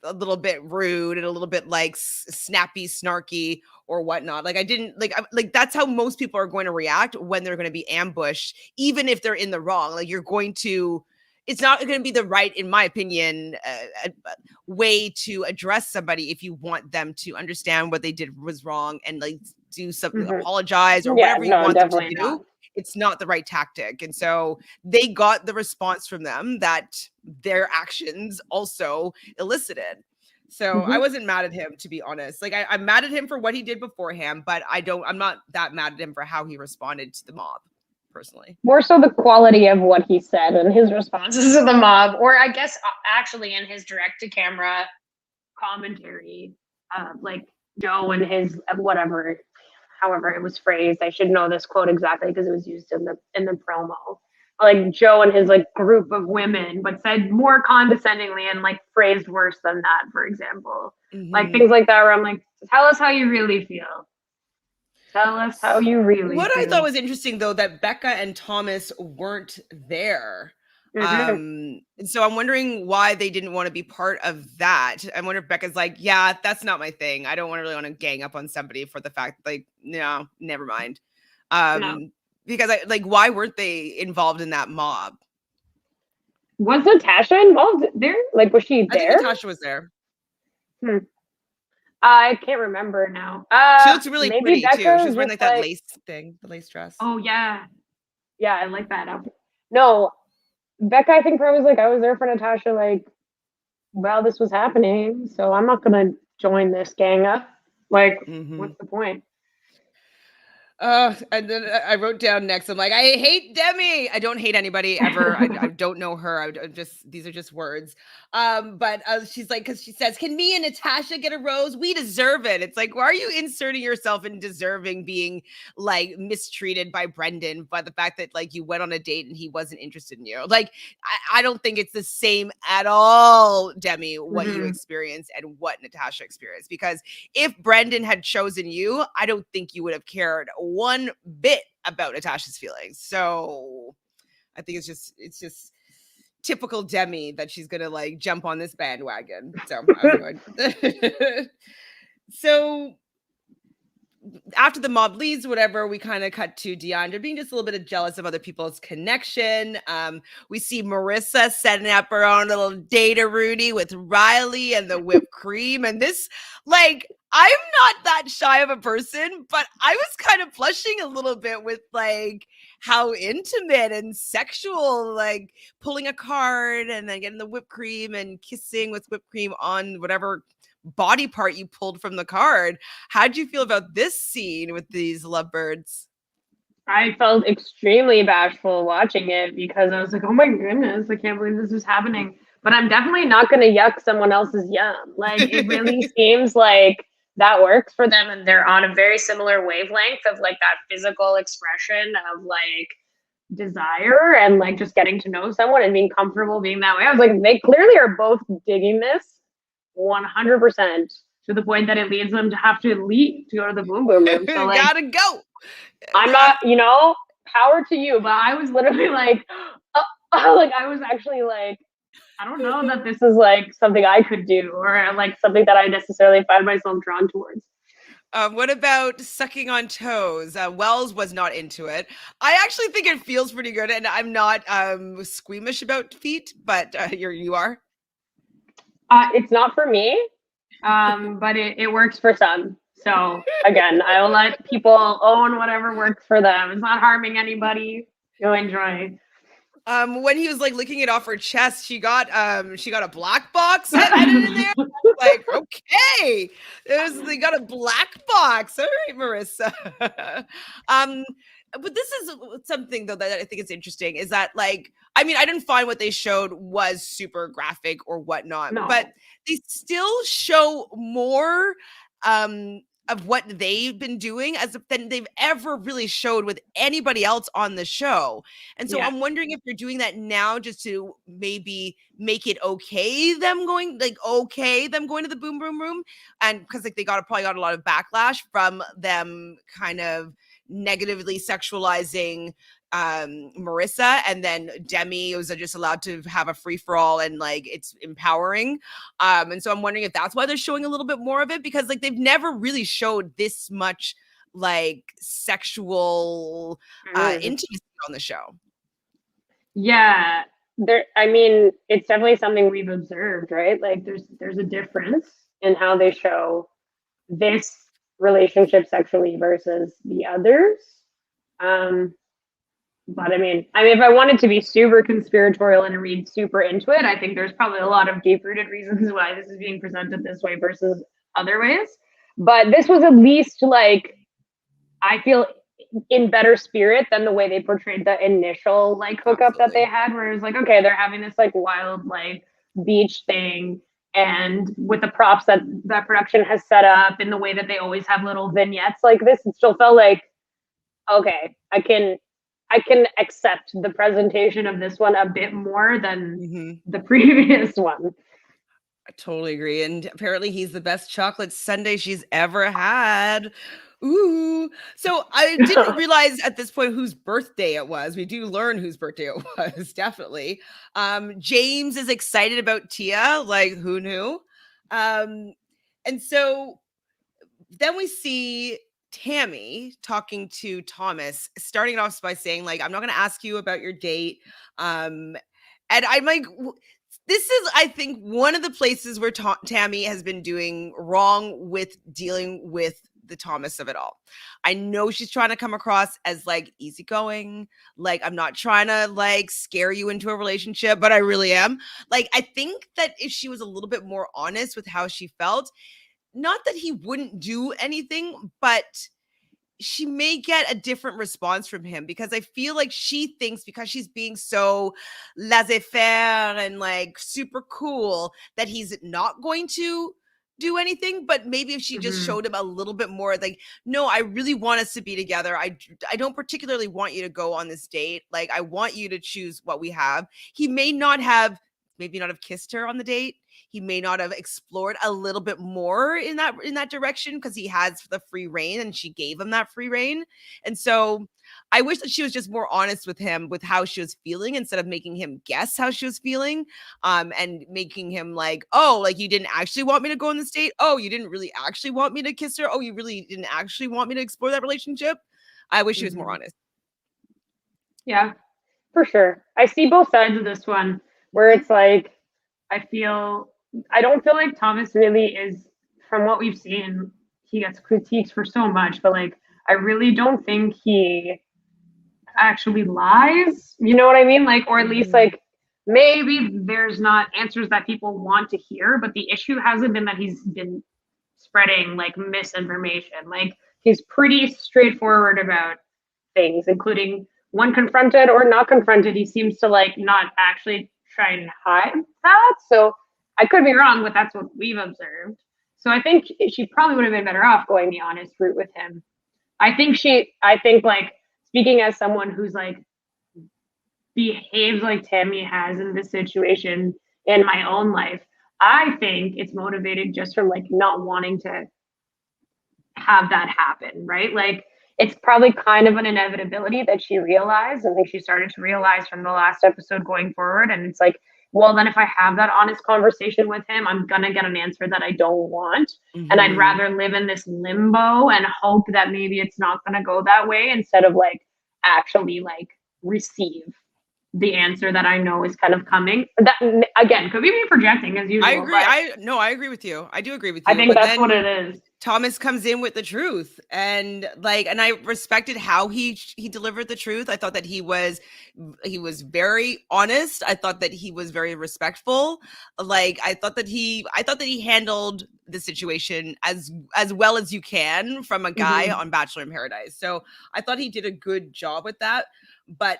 a little bit rude and a little bit like snappy, snarky or whatnot. Like I didn't like that's how most people are going to react when they're going to be ambushed, even if they're in the wrong. Like you're going to, it's not going to be the right, in my opinion, way to address somebody if you want them to understand what they did was wrong and like do something, apologize or whatever you want them to do. Not. It's not the right tactic. And so they got the response from them that their actions also elicited. So I wasn't mad at him, to be honest. Like I'm mad at him for what he did beforehand, but I'm not that mad at him for how he responded to the mob, personally. More so the quality of what he said and his responses to the mob, or I guess actually in his direct to camera commentary, like Joe and his whatever, however it was phrased. I should know this quote exactly because it was used in the promo. Like Joe and his like group of women, but said more condescendingly and like phrased worse than that, for example. Like things like that where I'm like, tell us how you really feel. Tell us how you really What feel. I thought was interesting, though, that Becca and Thomas weren't there. And so I'm wondering why they didn't want to be part of that. I wonder if Becca's like, yeah, that's not my thing. I don't really want to gang up on somebody for the fact, like, no, never mind. No. Because why weren't they involved in that mob? Was Natasha involved there? Like, was she there? I think Natasha was there. I can't remember now. She looks really pretty too. She was wearing like that lace thing, the lace dress. Oh yeah, yeah, I like that outfit. No, Becca, I think probably was like, I was there for Natasha. Like, well, this was happening, so I'm not gonna join this gang up. Like, what's the point? And then I wrote down next, I'm like, I hate Demi. I don't hate anybody ever. I don't know her. These are just words. But she's like, because she says, can me and Natasha get a rose? We deserve it. It's like, why are you inserting yourself in deserving being like mistreated by Brendan by the fact that like you went on a date and he wasn't interested in you? Like, I don't think it's the same at all, Demi, what you experienced and what Natasha experienced. Because if Brendan had chosen you, I don't think you would have cared one bit about Natasha's feelings. So I think it's just typical Demi that she's gonna like jump on this bandwagon. So I was annoyed. So after the mob leaves, whatever, we kind of cut to Deandra being just a little bit jealous of other people's connection. We see Marissa setting up her own little date-a-rooney with Riley and the whipped cream. And this, like, I'm not that shy of a person, but I was kind of blushing a little bit with like how intimate and sexual, like pulling a card and then getting the whipped cream and kissing with whipped cream on whatever body part you pulled from the card. How'd you feel about this scene with these lovebirds? I felt extremely bashful watching it because I was like, oh my goodness, I can't believe this is happening. But I'm definitely not going to yuck someone else's yum. Like, it really seems like that works for them and they're on a very similar wavelength of like that physical expression of like desire and like just getting to know someone and being comfortable being that way. I was like, they clearly are both digging this 100% to the point that it leads them to have to leave to go to the boom boom room. So like, gotta go. I'm not, power to you, but I was literally like, like I was actually like, I don't know that this is like something I could do or like something that I necessarily find myself drawn towards. What about sucking on toes? Wells was not into it. I actually think it feels pretty good, and I'm not squeamish about feet, but you are. It's not for me, but it works for some. So again, I'll let people own whatever works for them. It's not harming anybody. Go enjoy. When he was like licking it off her chest, she got a black box edited in there. Like, okay, they got a black box. All right, Marissa. But this is something though that I think is interesting is that like, I mean, I didn't find what they showed was super graphic or whatnot, but they still show more of what they've been doing than they've ever really showed with anybody else on the show. And so I'm wondering if they're doing that now just to maybe make it okay them going to the boom boom room. And because like they probably got a lot of backlash from them kind of negatively sexualizing Marissa, and then Demi was just allowed to have a free-for-all, and like it's empowering. And so I'm wondering if that's why they're showing a little bit more of it, because like they've never really showed this much like sexual intimacy on the show. Yeah, I mean, it's definitely something we've observed, right? Like there's a difference in how they show this relationship sexually versus the others. But I mean, if I wanted to be super conspiratorial and read super into it, I think there's probably a lot of deep-rooted reasons why this is being presented this way versus other ways. But this was at least like, I feel, in better spirit than the way they portrayed the initial like hookup that they had, where it was like, okay, they're having this like wild like beach thing, and with the props that production has set up in the way that they always have little vignettes like this, it still felt like, okay, I can accept the presentation of this one a bit more than the previous one. I totally agree. And apparently he's the best chocolate sundae she's ever had. Ooh. So I didn't realize at this point whose birthday it was. We do learn whose birthday it was, definitely. James is excited about Tia, like who knew? And so then we see Tammy talking to Thomas, starting off by saying, like, I'm not going to ask you about your date. And I'm like, this is, I think, one of the places where Tammy has been doing wrong with dealing with the Thomas of it all. I know she's trying to come across as like easygoing, like I'm not trying to like scare you into a relationship, but I really am. Like, I think that if she was a little bit more honest with how she felt, not that he wouldn't do anything, but she may get a different response from him, because I feel like she thinks because she's being so laissez-faire and like super cool that he's not going to do anything. But maybe if she just showed him a little bit more like, no, I really want us to be together. I don't particularly want you to go on this date. Like, I want you to choose what we have. He may not have kissed her on the date. He may not have explored a little bit more in that direction, because he has the free reign and she gave him that free reign. And so I wish that she was just more honest with him with how she was feeling, instead of making him guess how she was feeling, and making him like, oh, like you didn't actually want me to go on this date. Oh, you didn't really actually want me to kiss her. Oh, you really didn't actually want me to explore that relationship. I wish she was more honest. Yeah, for sure. I see both sides of this one, where it's like, I don't feel like Thomas really is, from what we've seen, he gets critiques for so much, but like, I really don't think he actually lies. You know what I mean? Like, or at least like, maybe there's not answers that people want to hear, but the issue hasn't been that he's been spreading like misinformation. Like, he's pretty straightforward about things, including when confronted or not confronted, he seems to like not actually try and hide that. So I could be wrong, but that's what we've observed. So I think she probably would have been better off going the honest route with him. I think like, speaking as someone who's like behaves like Tammy has in this situation in my own life, I think it's motivated just from like not wanting to have that happen, right? Like, it's probably kind of an inevitability that she realized. I think she started to realize from the last episode going forward. And it's like, well, then if I have that honest conversation with him, I'm going to get an answer that I don't want. And I'd rather live in this limbo and hope that maybe it's not going to go that way, instead of like actually like receive the answer that I know is kind of coming. That, again, could be me projecting as usual. I agree. I agree with you. I do agree with you. I think that's what it is. Thomas comes in with the truth, and I respected how he delivered the truth. I thought that he was very honest. I thought that he was very respectful. Like, I thought that he handled the situation as well as you can from a guy on Bachelor in Paradise. So I thought he did a good job with that, but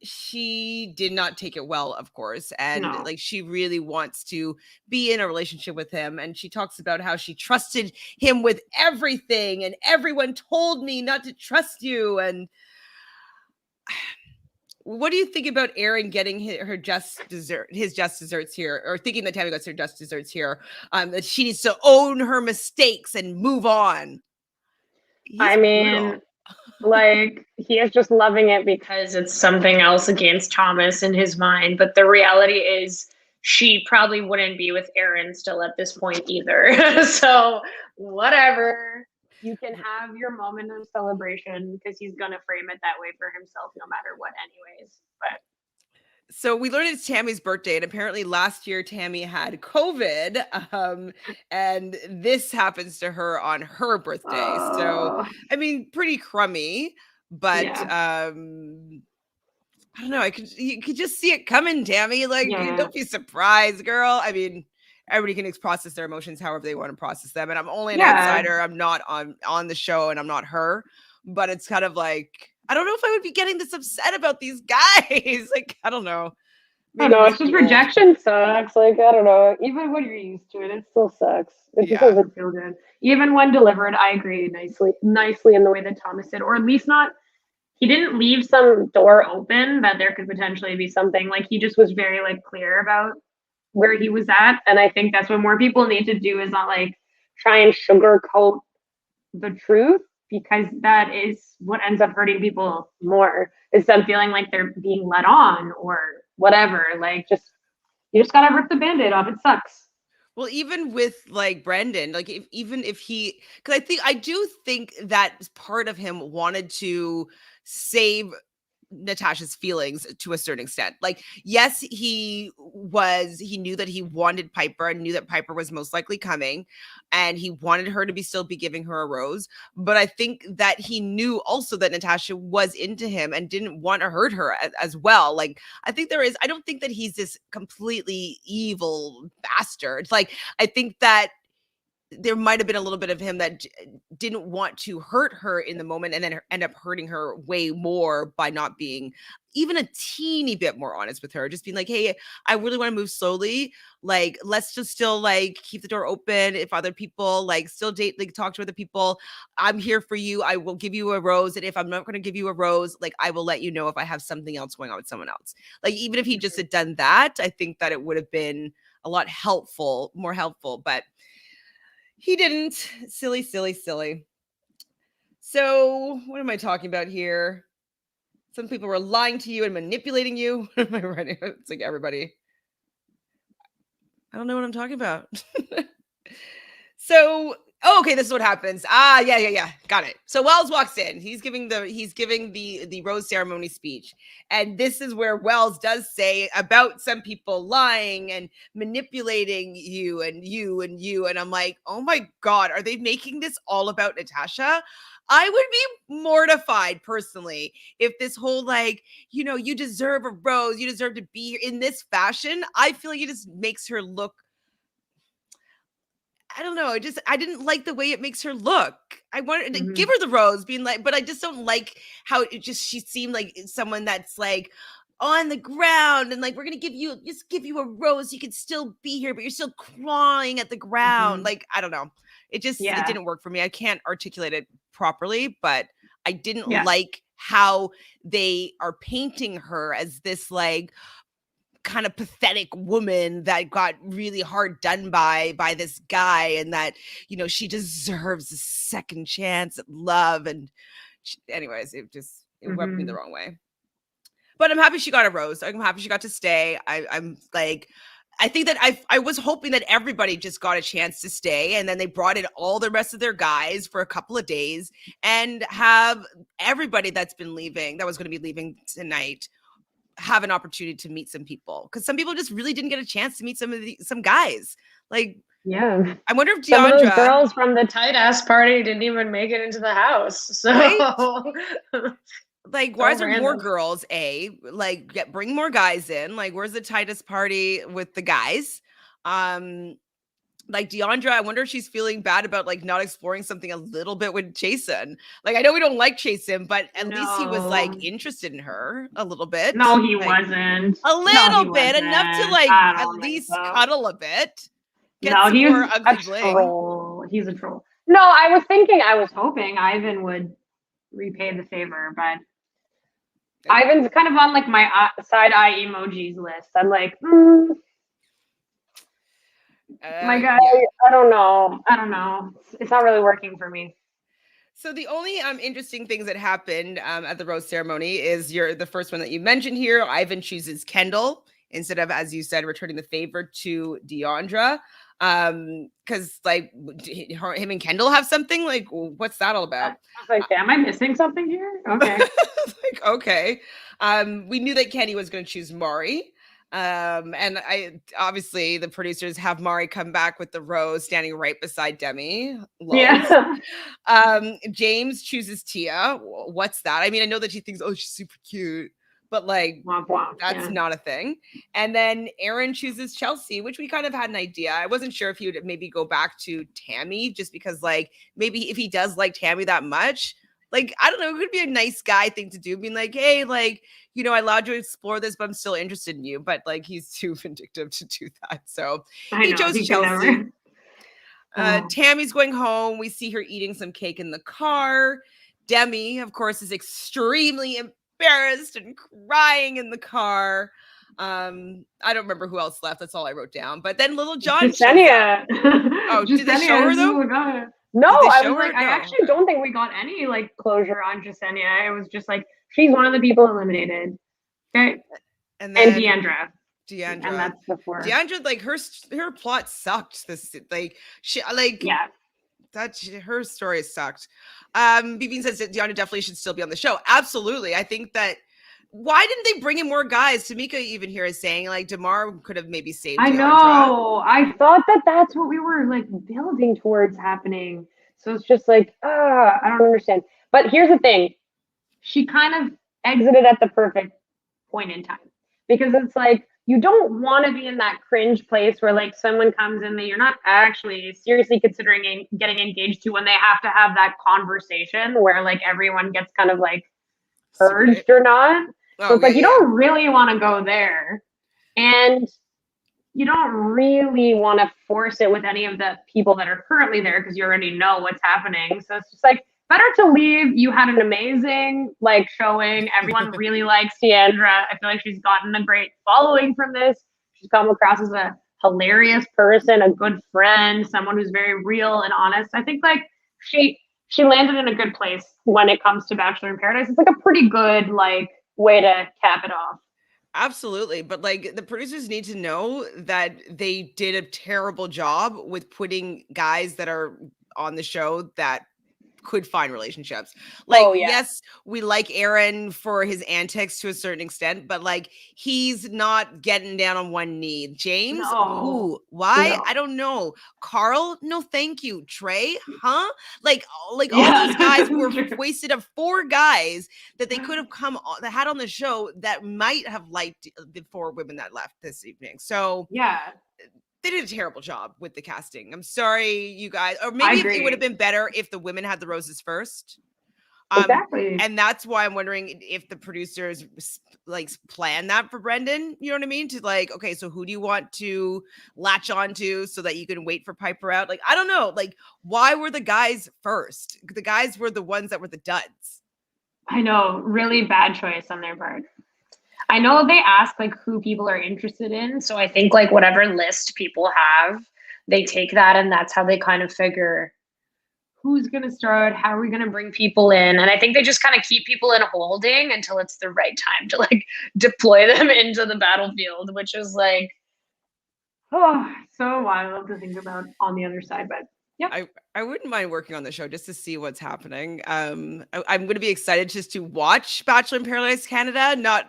she did not take it well, of course. And like, she really wants to be in a relationship with him. And she talks about how she trusted him with everything, and everyone told me not to trust you. And what do you think about Aaron getting his just desserts here, or thinking that Tammy gets her just desserts here? That she needs to own her mistakes and move on. I mean, Like, he is just loving it because it's something else against Thomas in his mind. But the reality is, she probably wouldn't be with Aaron still at this point either. So, whatever. You can have your moment of celebration because he's going to frame it that way for himself no matter what, anyways. But So we learned it's Tammy's birthday, and apparently last year Tammy had COVID, and this happens to her on her birthday. So, oh, I mean, pretty crummy, but yeah. I don't know. You could just see it coming, Tammy. Like, Yeah. don't be surprised, girl. I mean, everybody can process their emotions however they want to process them, and I'm only an outsider. I'm not on the show, and I'm not her. But it's kind of like, I don't know if I would be getting this upset about these guys. Like, I don't know. I Maybe don't I'm know. just It's just too old. rejection sucks. Like, I don't know. Even when you're used to it, it still sucks. It just Yeah. doesn't feel good. Even when delivered, I agree nicely in the way that Thomas did, or at least not. He didn't leave some door open that there could potentially be something. Like, he just was very like clear about where he was at, and I think that's what more people need to do, is not like try and sugarcoat the truth, because that is what ends up hurting people more, is them feeling like they're being led on or whatever. Like, just you just gotta rip the band-aid off. It sucks. Well, even with like Brendan, like even if he, because I do think that part of him wanted to save Natasha's feelings to a certain extent. Like, yes, he knew that he wanted Piper and knew that Piper was most likely coming, and he wanted her to still be giving her a rose. But I think that he knew also that Natasha was into him and didn't want to hurt her as well. Like, I don't think that he's this completely evil bastard. Like, I think that there might have been a little bit of him that didn't want to hurt her in the moment, and then end up hurting her way more by not being even a teeny bit more honest with her. Just being like, hey, I really want to move slowly. Like, let's just still like keep the door open. If other people like still date, like talk to other people, I'm here for you. I will give you a rose. And if I'm not going to give you a rose, like, I will let you know if I have something else going on with someone else. Like, even if he just had done that, I think that it would have been a lot more helpful. But he didn't. Silly, silly, silly. So, what am I talking about here? Some people were lying to you and manipulating you. What am I writing? It's like everybody. I don't know what I'm talking about. So, okay, this is what happens. Yeah. Got it. So Wells walks in. He's giving the rose ceremony speech. And this is where Wells does say about some people lying and manipulating you and you and you. And I'm like, oh my God, are they making this all about Natasha? I would be mortified personally if this whole like, you deserve a rose, you deserve to be here in this fashion. I feel like it just makes her look, I don't know. I didn't like the way it makes her look. I wanted to give her the rose, being like, but I just don't like how she seemed like someone that's like on the ground and like, we're going to give you a rose. You can still be here, but you're still clawing at the ground. Like, I don't know. It didn't work for me. I can't articulate it properly, but I didn't like how they are painting her as this like kind of pathetic woman that got really hard done by this guy, and that she deserves a second chance at love. And anyways, it rubbed me the wrong way. But I'm happy she got a rose. I'm happy she got to stay. I'm like, I think that I was hoping that everybody just got a chance to stay, and then they brought in all the rest of their guys for a couple of days and have everybody that was going to be leaving tonight have an opportunity to meet some people, because some people just really didn't get a chance to meet some guys. Like, I wonder if some of those Deandra, girls from the tight ass party didn't even make it into the house. So, right? Like, why is there more random. girls? Bring more guys in. Like, where's the tightest party with the guys? Like Deandra, I wonder if she's feeling bad about like not exploring something a little bit with Jason. Like, I know we don't like Jason, but at least he was like interested in her a little bit. No, he like, wasn't. A little bit, enough to like at least cuddle a bit. Get some more ugly bling. Troll. He's a troll. No, I was hoping Ivan would repay the favor, but Ivan's kind of on like my side eye emojis list. I'm like, my guy, yeah. I don't know. It's not really working for me. So the only interesting things that happened at the rose ceremony is the first one that you mentioned here. Ivan chooses Kendall instead of, as you said, returning the favor to Deandra. Because like him and Kendall have something. Like, what's that all about? I was like, am I missing something here? Okay. Like, okay. We knew that Kenny was going to choose Maury. And I obviously the producers have Mari come back with the rose standing right beside Demi. Yeah. James chooses Tia. What's that? I mean, I know that she thinks, oh, she's super cute, but like Womp womp. that's not a thing. And then Aaron chooses Chelsea, which we kind of had an idea. I wasn't sure if he would maybe go back to Tammy, just because like maybe if he does like Tammy that much, like, I don't know, it could be a nice guy thing to do, being like, hey, like, you know, I allowed you to explore this, but I'm still interested in you. But like, he's too vindictive to do that. So he chose Chelsea. Tammy's going home. We see her eating some cake in the car. Demi, of course, is extremely embarrassed and crying in the car. I don't remember who else left. That's all I wrote down. But then Lil Jon. Jasenia. Oh, did they show her though? No, I was like, I actually don't think we got any like closure on Jasenia. It was just like she's one of the people eliminated. Okay. And Deandra. And that's the four. Deandra, like her plot sucked. This like she like her story sucked. Bevine says that Deandra definitely should still be on the show. Absolutely. I think that why didn't they bring in more guys? Tamika even here is saying like Damar could have maybe saved Deandra. I know. I thought that that's what we were like building towards happening. So it's just like, I don't understand. But here's the thing. She kind of exited at the perfect point in time. Because it's like, you don't want to be in that cringe place where like someone comes in that you're not actually seriously considering getting engaged to when they have to have that conversation where like everyone gets kind of like purged or not. So it's like, you don't really want to go there. And you don't really want to force it with any of the people that are currently there because you already know what's happening. So it's just like, better to leave. You had an amazing like showing. Everyone really likes Deandra. I feel like she's gotten a great following from this. She's come across as a hilarious person, a good friend, someone who's very real and honest. I think like she landed in a good place when it comes to Bachelor in Paradise. It's like a pretty good like way to cap it off. Absolutely. But like the producers need to know that they did a terrible job with putting guys that are on the show that could find relationships. Like, yes, we like Aaron for his antics to a certain extent, but like he's not getting down on one knee. James, who? Why? No. I don't know. Karl, no thank you. Trey, huh? Like all those guys who were wasted of 4 guys that they could have that had on the show that might have liked the 4 women that left this evening. So they did a terrible job with the casting. I'm sorry, you guys. Or maybe it would have been better if the women had the roses first. Exactly. And that's why I'm wondering if the producers like plan that for Brendan. You know what I mean? To like, okay, so who do you want to latch onto so that you can wait for Piper out? Like, I don't know. Like, why were the guys first? The guys were the ones that were the duds. I know. Really bad choice on their part. I know they ask like who people are interested in. So I think like whatever list people have, they take that and that's how they kind of figure who's going to start, how are we going to bring people in. And I think they just kind of keep people in holding until it's the right time to like deploy them into the battlefield, which is like, so wild to think about on the other side. But yeah, I wouldn't mind working on the show just to see what's happening. I'm going to be excited just to watch Bachelor in Paradise Canada.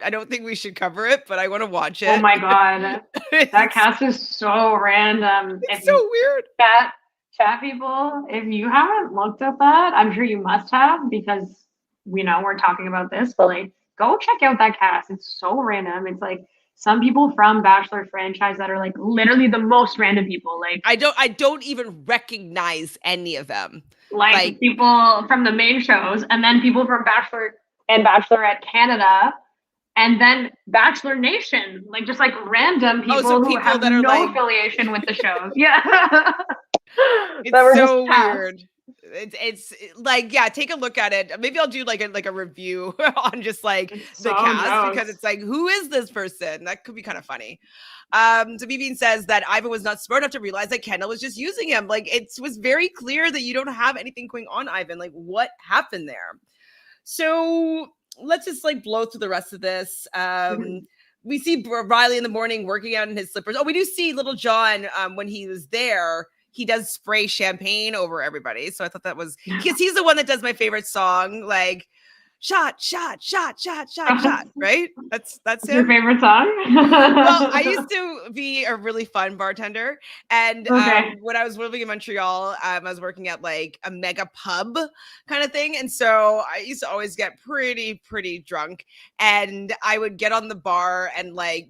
I don't think we should cover it, but I want to watch it. Oh my God. That cast is so random. It's so weird. Chat people, if you haven't looked at that, I'm sure you must have because we know we're talking about this, but like go check out that cast. It's so random. It's like some people from Bachelor franchise that are like literally the most random people. Like I don't even recognize any of them. Like people from the main shows, and then people from Bachelor and Bachelorette Canada, and then Bachelor Nation. Like just like random people who have no affiliation with the shows. Yeah. It's so weird. It's like, yeah, take a look at it. Maybe I'll do like a review on just like the So cast, because gross. it's like, who is this person? That could be kind of funny. So BB says that Ivan was not smart enough to realize that Kendall was just using him. Like, it was very clear that you don't have anything going on, Ivan. Like, what happened there? So let's just like blow through the rest of this. We see Riley in the morning working out in his slippers. Oh, we do see Lil Jon when he was there. He does spray champagne over everybody. So I thought that was, because he's the one that does my favorite song, like shot, shot, shot, shot, shot, shot, right? That's him. Your favorite song? Well, I used to be a really fun bartender. And when I was living in Montreal, I was working at like a mega pub kind of thing. And so I used to always get pretty drunk. And I would get on the bar and like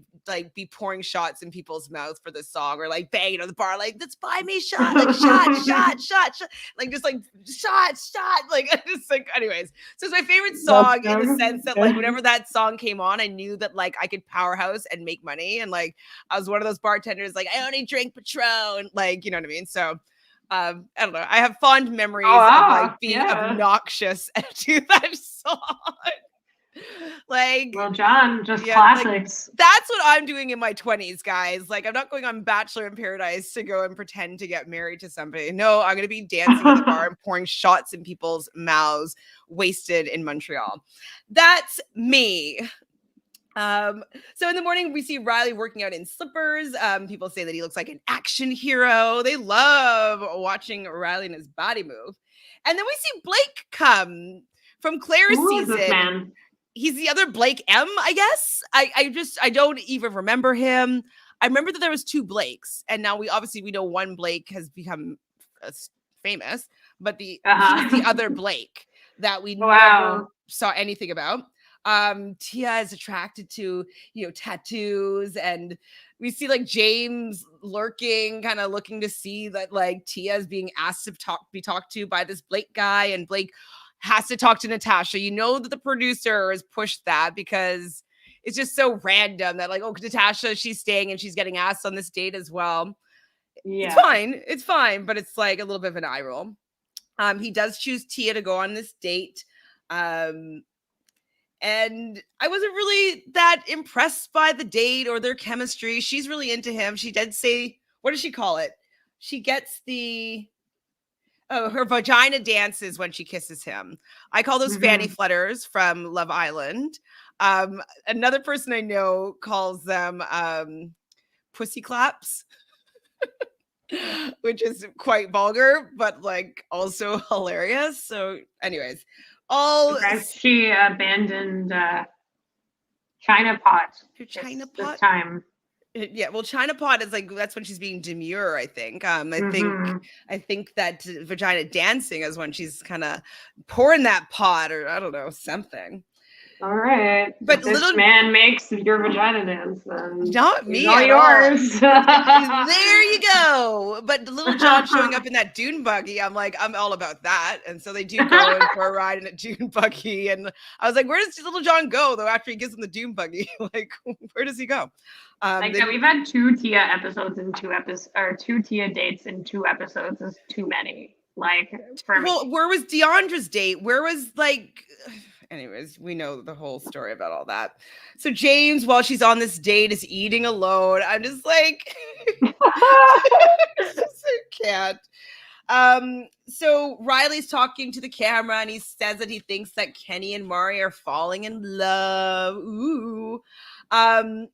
be pouring shots in people's mouths for this song, or like banging on the bar, like, let's buy me shot, like shot, like just like shot, like just like, anyways. So it's my favorite song in the sense that like whenever that song came on, I knew that like I could powerhouse and make money. And like I was one of those bartenders, like, I only drink Patron, like, you know what I mean? So I don't know. I have fond memories of like being obnoxious to that song. Like, Lil Jon, just classics. Like, that's what I'm doing in my 20s, guys. Like, I'm not going on Bachelor in Paradise to go and pretend to get married to somebody. No, I'm going to be dancing in the bar and pouring shots in people's mouths, wasted in Montreal. That's me. So in the morning, we see Riley working out in slippers. People say that he looks like an action hero. They love watching Riley and his body move. And then we see Blake come from Claire's season. This man? He's the other Blake M, I guess. I don't even remember him. I remember that there was two Blakes, and now we know one Blake has become famous, but he's the other Blake that we never saw anything about. Tia is attracted to, tattoos, and we see like James lurking, kind of looking to see that like Tia is being asked to be talked to by this Blake guy, and Blake has to talk to Natasha. You know that the producer has pushed that because it's just so random that like, oh, Natasha, she's staying and she's getting asked on this date as well. Yeah. It's fine, but it's like a little bit of an eye roll. He does choose Tia to go on this date. And I wasn't really that impressed by the date or their chemistry. She's really into him. She did say, what does she call it? She gets her vagina dances when she kisses him. I call those fanny flutters from Love Island. Another person I know calls them pussy claps, which is quite vulgar, but like also hilarious. So anyways, she abandoned China Pot. China Pot this time. Yeah, well, China Pot is like, that's when she's being demure, I think. I think that vagina dancing is when she's kind of pouring that pot, or I don't know, something. All right. But this man makes your vagina dance, then not me. All yours. There you go. But Lil Jon showing up in that dune buggy, I'm all about that. And so they do go in for a ride in a dune buggy. And I was like, where does Lil Jon go though after he gets in the dune buggy? Like, where does he go? We've had 2 Tia episodes in 2 episodes, or 2 Tia dates in 2 episodes is too many. Like, for me. Well, where was Deandra's date? Where was like? Anyways, we know the whole story about all that. So James, while she's on this date, is eating alone. I'm just like, I can't. So Riley's talking to the camera, and he says that he thinks that Kenny and Mari are falling in love. Ooh. And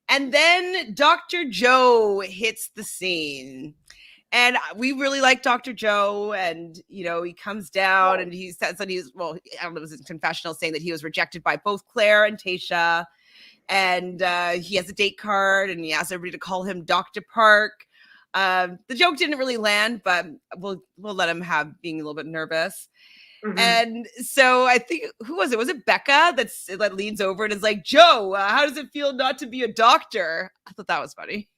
then Dr. Joe hits the scene. And we really like Dr. Joe, and, he comes down and he says that I don't know, it was his confessional saying that he was rejected by both Claire and Tayshia, and he has a date card, and he asks everybody to call him Dr. Park. The joke didn't really land, but we'll let him have being a little bit nervous. And so I think, who was it? Was it Becca that leans over and is like, Joe, how does it feel not to be a doctor? I thought that was funny.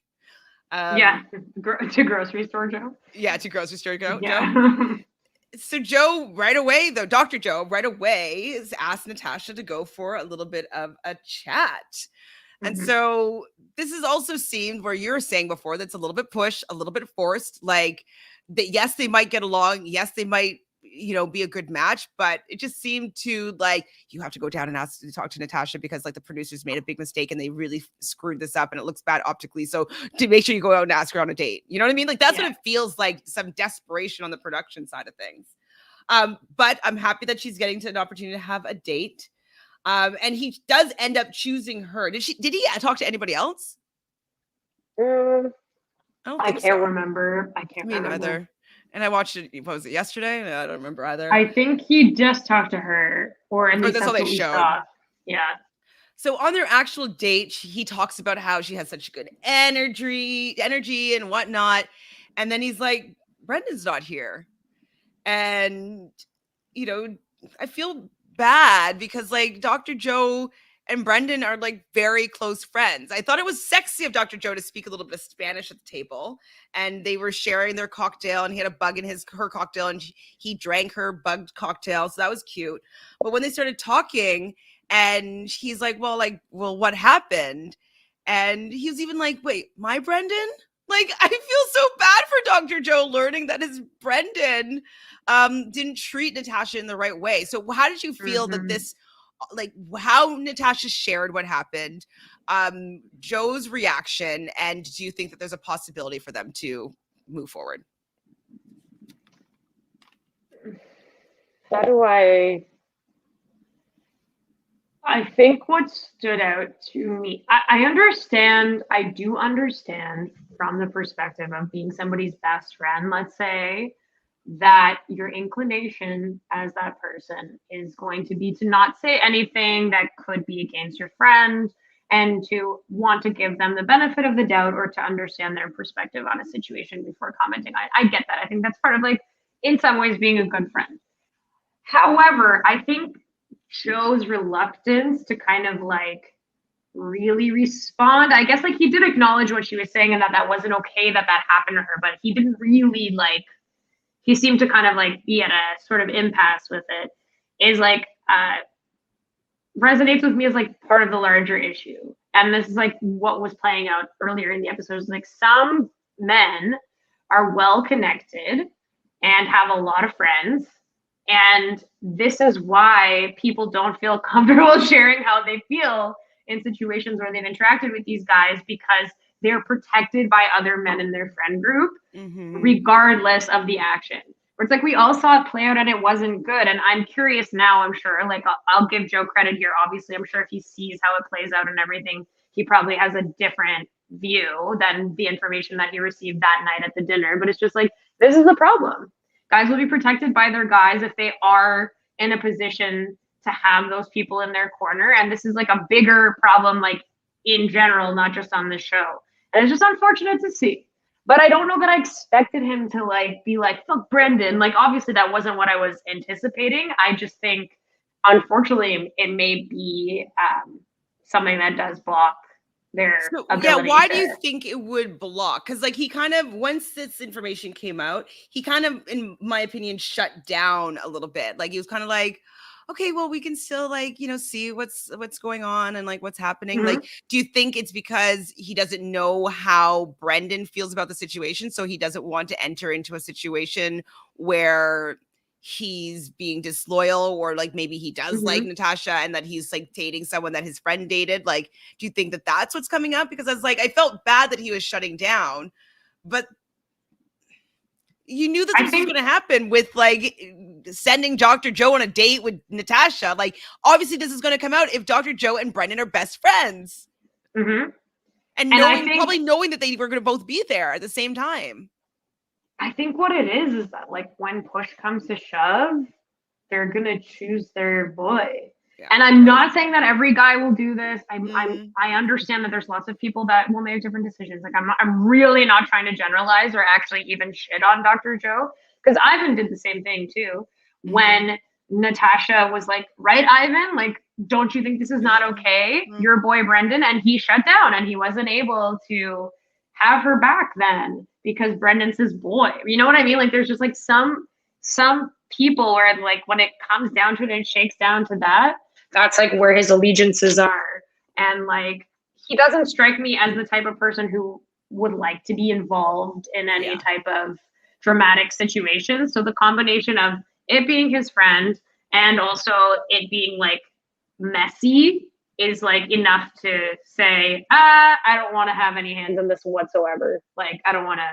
To grocery store Joe. Yeah, to grocery store Joe. Yeah. So Joe, right away, though, Dr. Joe, right away, is asked Natasha to go for a little bit of a chat. And so this is also seemed where you're saying before that's a little bit pushed, a little bit forced. Like, that, yes, they might get along. Yes, they might be a good match, but it just seemed to like, you have to go down and ask to talk to Natasha because like the producers made a big mistake and they really screwed this up and it looks bad optically. So to make sure you go out and ask her on a date, you know what I mean? Like that's what it feels like, some desperation on the production side of things. But I'm happy that she's getting to an opportunity to have a date. And he does end up choosing her. Did he talk to anybody else? I can't remember. Me neither. And I watched it, what was it, yesterday? I don't remember either. I think he just talked to her, or at least that's what they we showed. saw. Yeah. So on their actual date, he talks about how she has such good energy and whatnot. And then he's like, Brendan's not here. And, I feel bad because like Dr. Joe and Brendan are like very close friends. I thought it was sexy of Dr. Joe to speak a little bit of Spanish at the table, and they were sharing their cocktail, and he had a bug in her cocktail, and he drank her bugged cocktail. So that was cute. But when they started talking, and he's like, well, what happened? And he was even like, wait, my Brendan? Like, I feel so bad for Dr. Joe learning that his Brendan didn't treat Natasha in the right way. So how did you feel that this, like how Natasha shared what happened, Joe's reaction, and do you think that there's a possibility for them to move forward? How do I think what stood out to me, I do understand from the perspective of being somebody's best friend, let's say, that your inclination as that person is going to be to not say anything that could be against your friend and to want to give them the benefit of the doubt or to understand their perspective on a situation before commenting. I get that. I think that's part of like, in some ways, being a good friend. However, I think Joe's reluctance to kind of like really respond, I guess like he did acknowledge what she was saying and that wasn't okay that happened to her, but he didn't really like, he seemed to kind of like be at a sort of impasse with it, is like resonates with me as like part of the larger issue. And this is like what was playing out earlier in the episodes. Like some men are well connected and have a lot of friends. And this is why people don't feel comfortable sharing how they feel in situations where they've interacted with these guys, because they're protected by other men in their friend group, regardless of the action. Where it's like, we all saw it play out and it wasn't good. And I'm curious now, I'm sure, like I'll give Joe credit here. Obviously, I'm sure if he sees how it plays out and everything, he probably has a different view than the information that he received that night at the dinner. But it's just like, this is the problem. Guys will be protected by their guys if they are in a position to have those people in their corner. And this is like a bigger problem, like in general, not just on the show. And it's just unfortunate to see. But I don't know that I expected him to like be like, fuck Brendan. Like, obviously that wasn't what I was anticipating. I just think, unfortunately, it may be something that does block their ability. Yeah, why do you think it would block? Because like he kind of, once this information came out, he kind of, in my opinion, shut down a little bit. Like he was kind of like, okay, well, we can still like, see what's going on and like what's happening. Like, do you think it's because he doesn't know how Brendan feels about the situation, so he doesn't want to enter into a situation where he's being disloyal, or like maybe he does like Natasha and that he's like dating someone that his friend dated? Like, do you think that that's what's coming up? Because I was like, I felt bad that he was shutting down, but you knew that this was going to happen with like sending Dr. Joe on a date with Natasha. Like, obviously this is going to come out if Dr. Joe and Brendan are best friends. And probably knowing that they were going to both be there at the same time. I think what it is that like when push comes to shove, they're going to choose their boy. Yeah. And I'm not saying that every guy will do this. I understand that there's lots of people that will make different decisions. Like I'm really not trying to generalize or actually even shit on Dr. Joe, because Ivan did the same thing too. When Natasha was like, right, Ivan, like, don't you think this is not okay? Your boy Brendan, and he shut down and he wasn't able to have her back then because Brendan's his boy. You know what I mean? Like there's just like some people where like when it comes down to it and shakes down to that, that's like where his allegiances are. And like he doesn't strike me as the type of person who would like to be involved in any type of dramatic situation. So the combination of it being his friend and also it being like messy is like enough to say, I don't want to have any hands on this whatsoever. Like, I don't want to.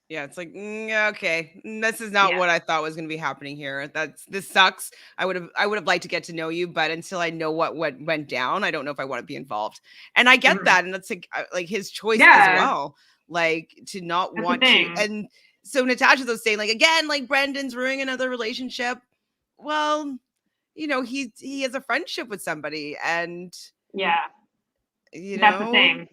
Yeah, it's like, okay, this is not what I thought was going to be happening here. This sucks. I would have liked to get to know you, but until I know what went down, I don't know if I want to be involved. And I get that, and that's like his choice as well, like to not want to. And so Natasha was saying, like, again, like Brendan's ruining another relationship. Well, you know, he has a friendship with somebody, and you know, that's the thing.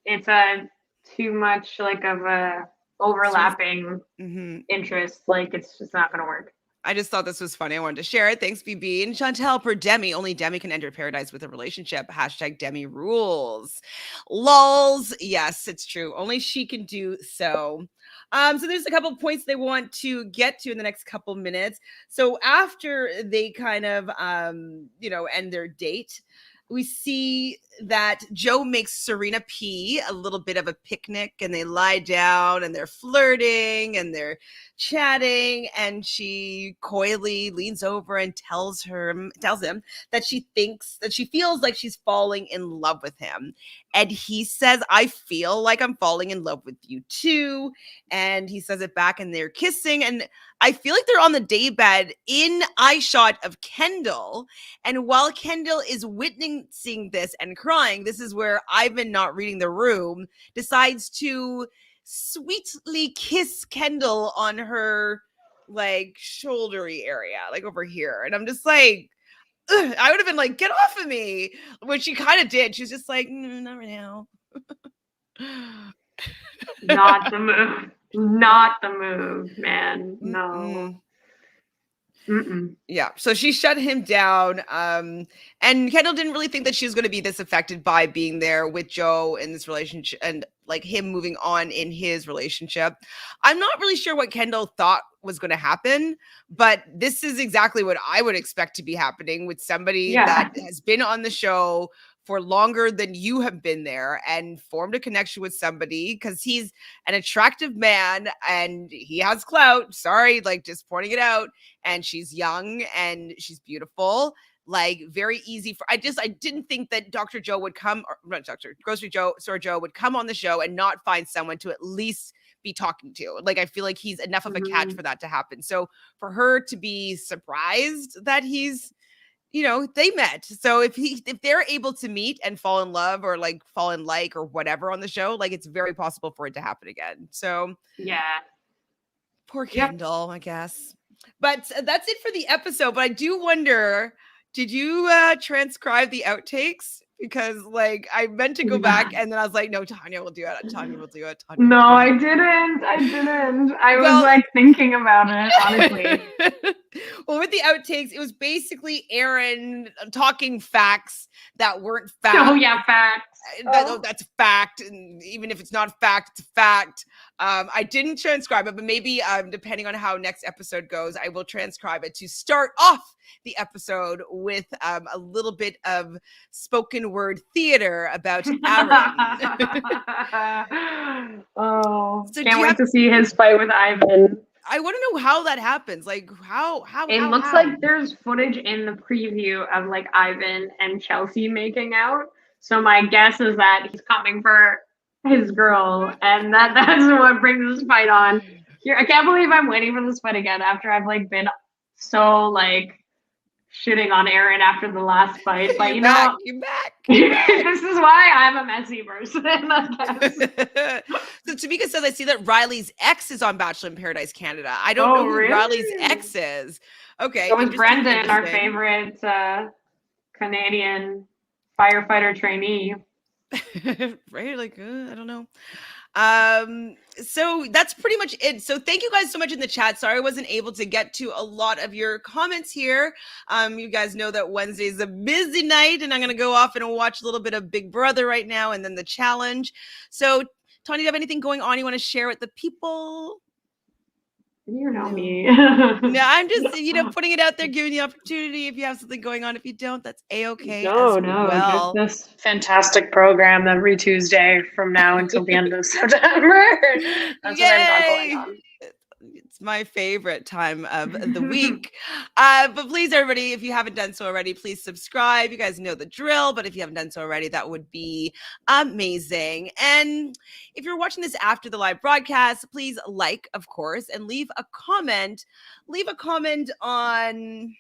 It's a too much like of a overlapping interest. Like it's just not going to work. I just thought this was funny. I wanted to share it. Thanks, BB. And Chantele per Demi. Only Demi can enter paradise with a relationship. Hashtag Demi rules. Lols. Yes, it's true. Only she can do so. So there's a couple of points they want to get to in the next couple minutes. So after they kind of, end their date, we see that Joe makes Serena P a little bit of a picnic, and they lie down and they're flirting and they're chatting, and she coyly leans over and tells him that she feels like she's falling in love with him. And he says, I feel like I'm falling in love with you too. And he says it back, and they're kissing. And I feel like they're on the daybed in eye shot of Kendall. And while Kendall is witnessing this and crying, this is where Ivan, not reading the room, decides to sweetly kiss Kendall on her like shouldery area, like over here. And I'm just like, ugh, I would have been like, get off of me, which she kind of did. She's just like, not right now. Not the move. Not the move, man. No. Yeah, so she shut him down, and Kendall didn't really think that she was going to be this affected by being there with Joe in this relationship and like him moving on in his relationship. I'm not really sure what Kendall thought was going to happen, but this is exactly what I would expect to be happening with somebody that has been on the show for longer than you have been there and formed a connection with somebody, because he's an attractive man and he has clout. Sorry, like just pointing it out. And she's young and she's beautiful. Like very easy for, I didn't think that Dr. Joe would come, or not Grocery Joe, Store Joe would come on the show and not find someone to at least be talking to. Like, I feel like he's enough of a catch for that to happen. So for her to be surprised that he's, they met. So if they're able to meet and fall in love or like fall in like or whatever on the show, like it's very possible for it to happen again. So poor Kendall, I guess. But that's it for the episode. But I do wonder, did you transcribe the outtakes? Because like I meant to go back and then I was like, no, Tanya will do it. Tanya will do it. No, I didn't. I was like thinking about it, honestly. Well, with the outtakes, it was basically Aaron talking facts that weren't facts. Oh, yeah, facts. That's fact. And even if it's not fact, it's fact. I didn't transcribe it, but maybe depending on how next episode goes, I will transcribe it to start off the episode with a little bit of spoken word theater about Aaron. So can't wait to see his fight with Ivan. I want to know how that happens. Like how it looks like there's footage in the preview of like Ivan and Chelsea making out. So my guess is that he's coming for his girl, and that's what brings this fight on. Here, I can't believe I'm waiting for this fight again after I've like been so like shitting on Aaron after the last fight. But you're back. This is why I'm a messy person, I guess. So Tamika says, I see that Riley's ex is on Bachelor in Paradise Canada. I don't know who Riley's ex is. Okay. So was Brendan, our favorite Canadian firefighter trainee. Right? Like, I don't know. So that's pretty much it. So thank you guys so much in the chat. Sorry I wasn't able to get to a lot of your comments here. You guys know that Wednesday is a busy night, and I'm going to go off and watch a little bit of Big Brother right now and then the challenge. So Tony, do you have anything going on you want to share with the people? You know me. No, I'm just, putting it out there, giving you the opportunity. If you have something going on, if you don't, that's A-okay. Just this fantastic program every Tuesday from now until the end of September. That's what I've got going on. It's my favorite time of the week. But please, everybody, if you haven't done so already, please subscribe. You guys know the drill, but if you haven't done so already, that would be amazing. And if you're watching this after the live broadcast, please like, of course, and leave a comment. Leave a comment on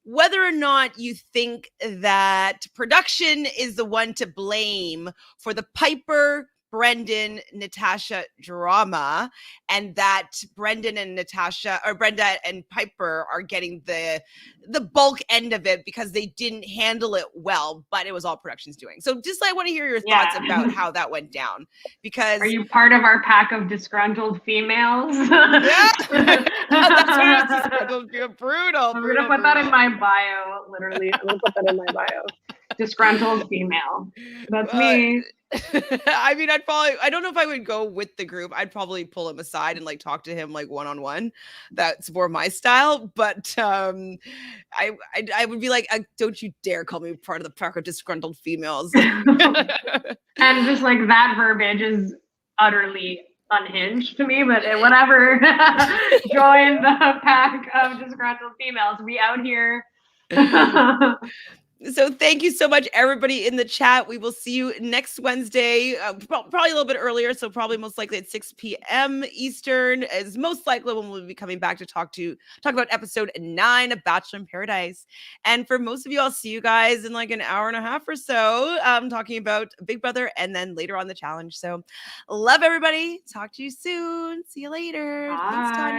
whether or not you think that production is the one to blame for the Piper, Brendan, Natasha drama, and that Brendan and Natasha, or Brenda and Piper, are getting the bulk end of it because they didn't handle it well, but it was all production's doing. So just I want to hear your thoughts about how that went down. Because are you part of our pack of disgruntled females? Yeah, that's what disgruntled. Brutal. I'm gonna put that in my bio. Literally, I'm gonna put that in my bio. Disgruntled female. That's me. I mean, I don't know if I would go with the group. I'd probably pull him aside and like talk to him like one-on-one. That's more my style. But I would be like, don't you dare call me part of the pack of disgruntled females. And just like that verbiage is utterly unhinged to me, but whatever. Join the pack of disgruntled females. We out here. So thank you so much, everybody in the chat. We will see you next Wednesday, probably a little bit earlier. So probably most likely at 6 p.m. Eastern is most likely when we'll be coming back to talk about episode 9 of Bachelor in Paradise. And for most of you, I'll see you guys in like an hour and a half or so, talking about Big Brother and then later on the challenge. So love everybody. Talk to you soon. See you later. Bye. Thanks, Tanya.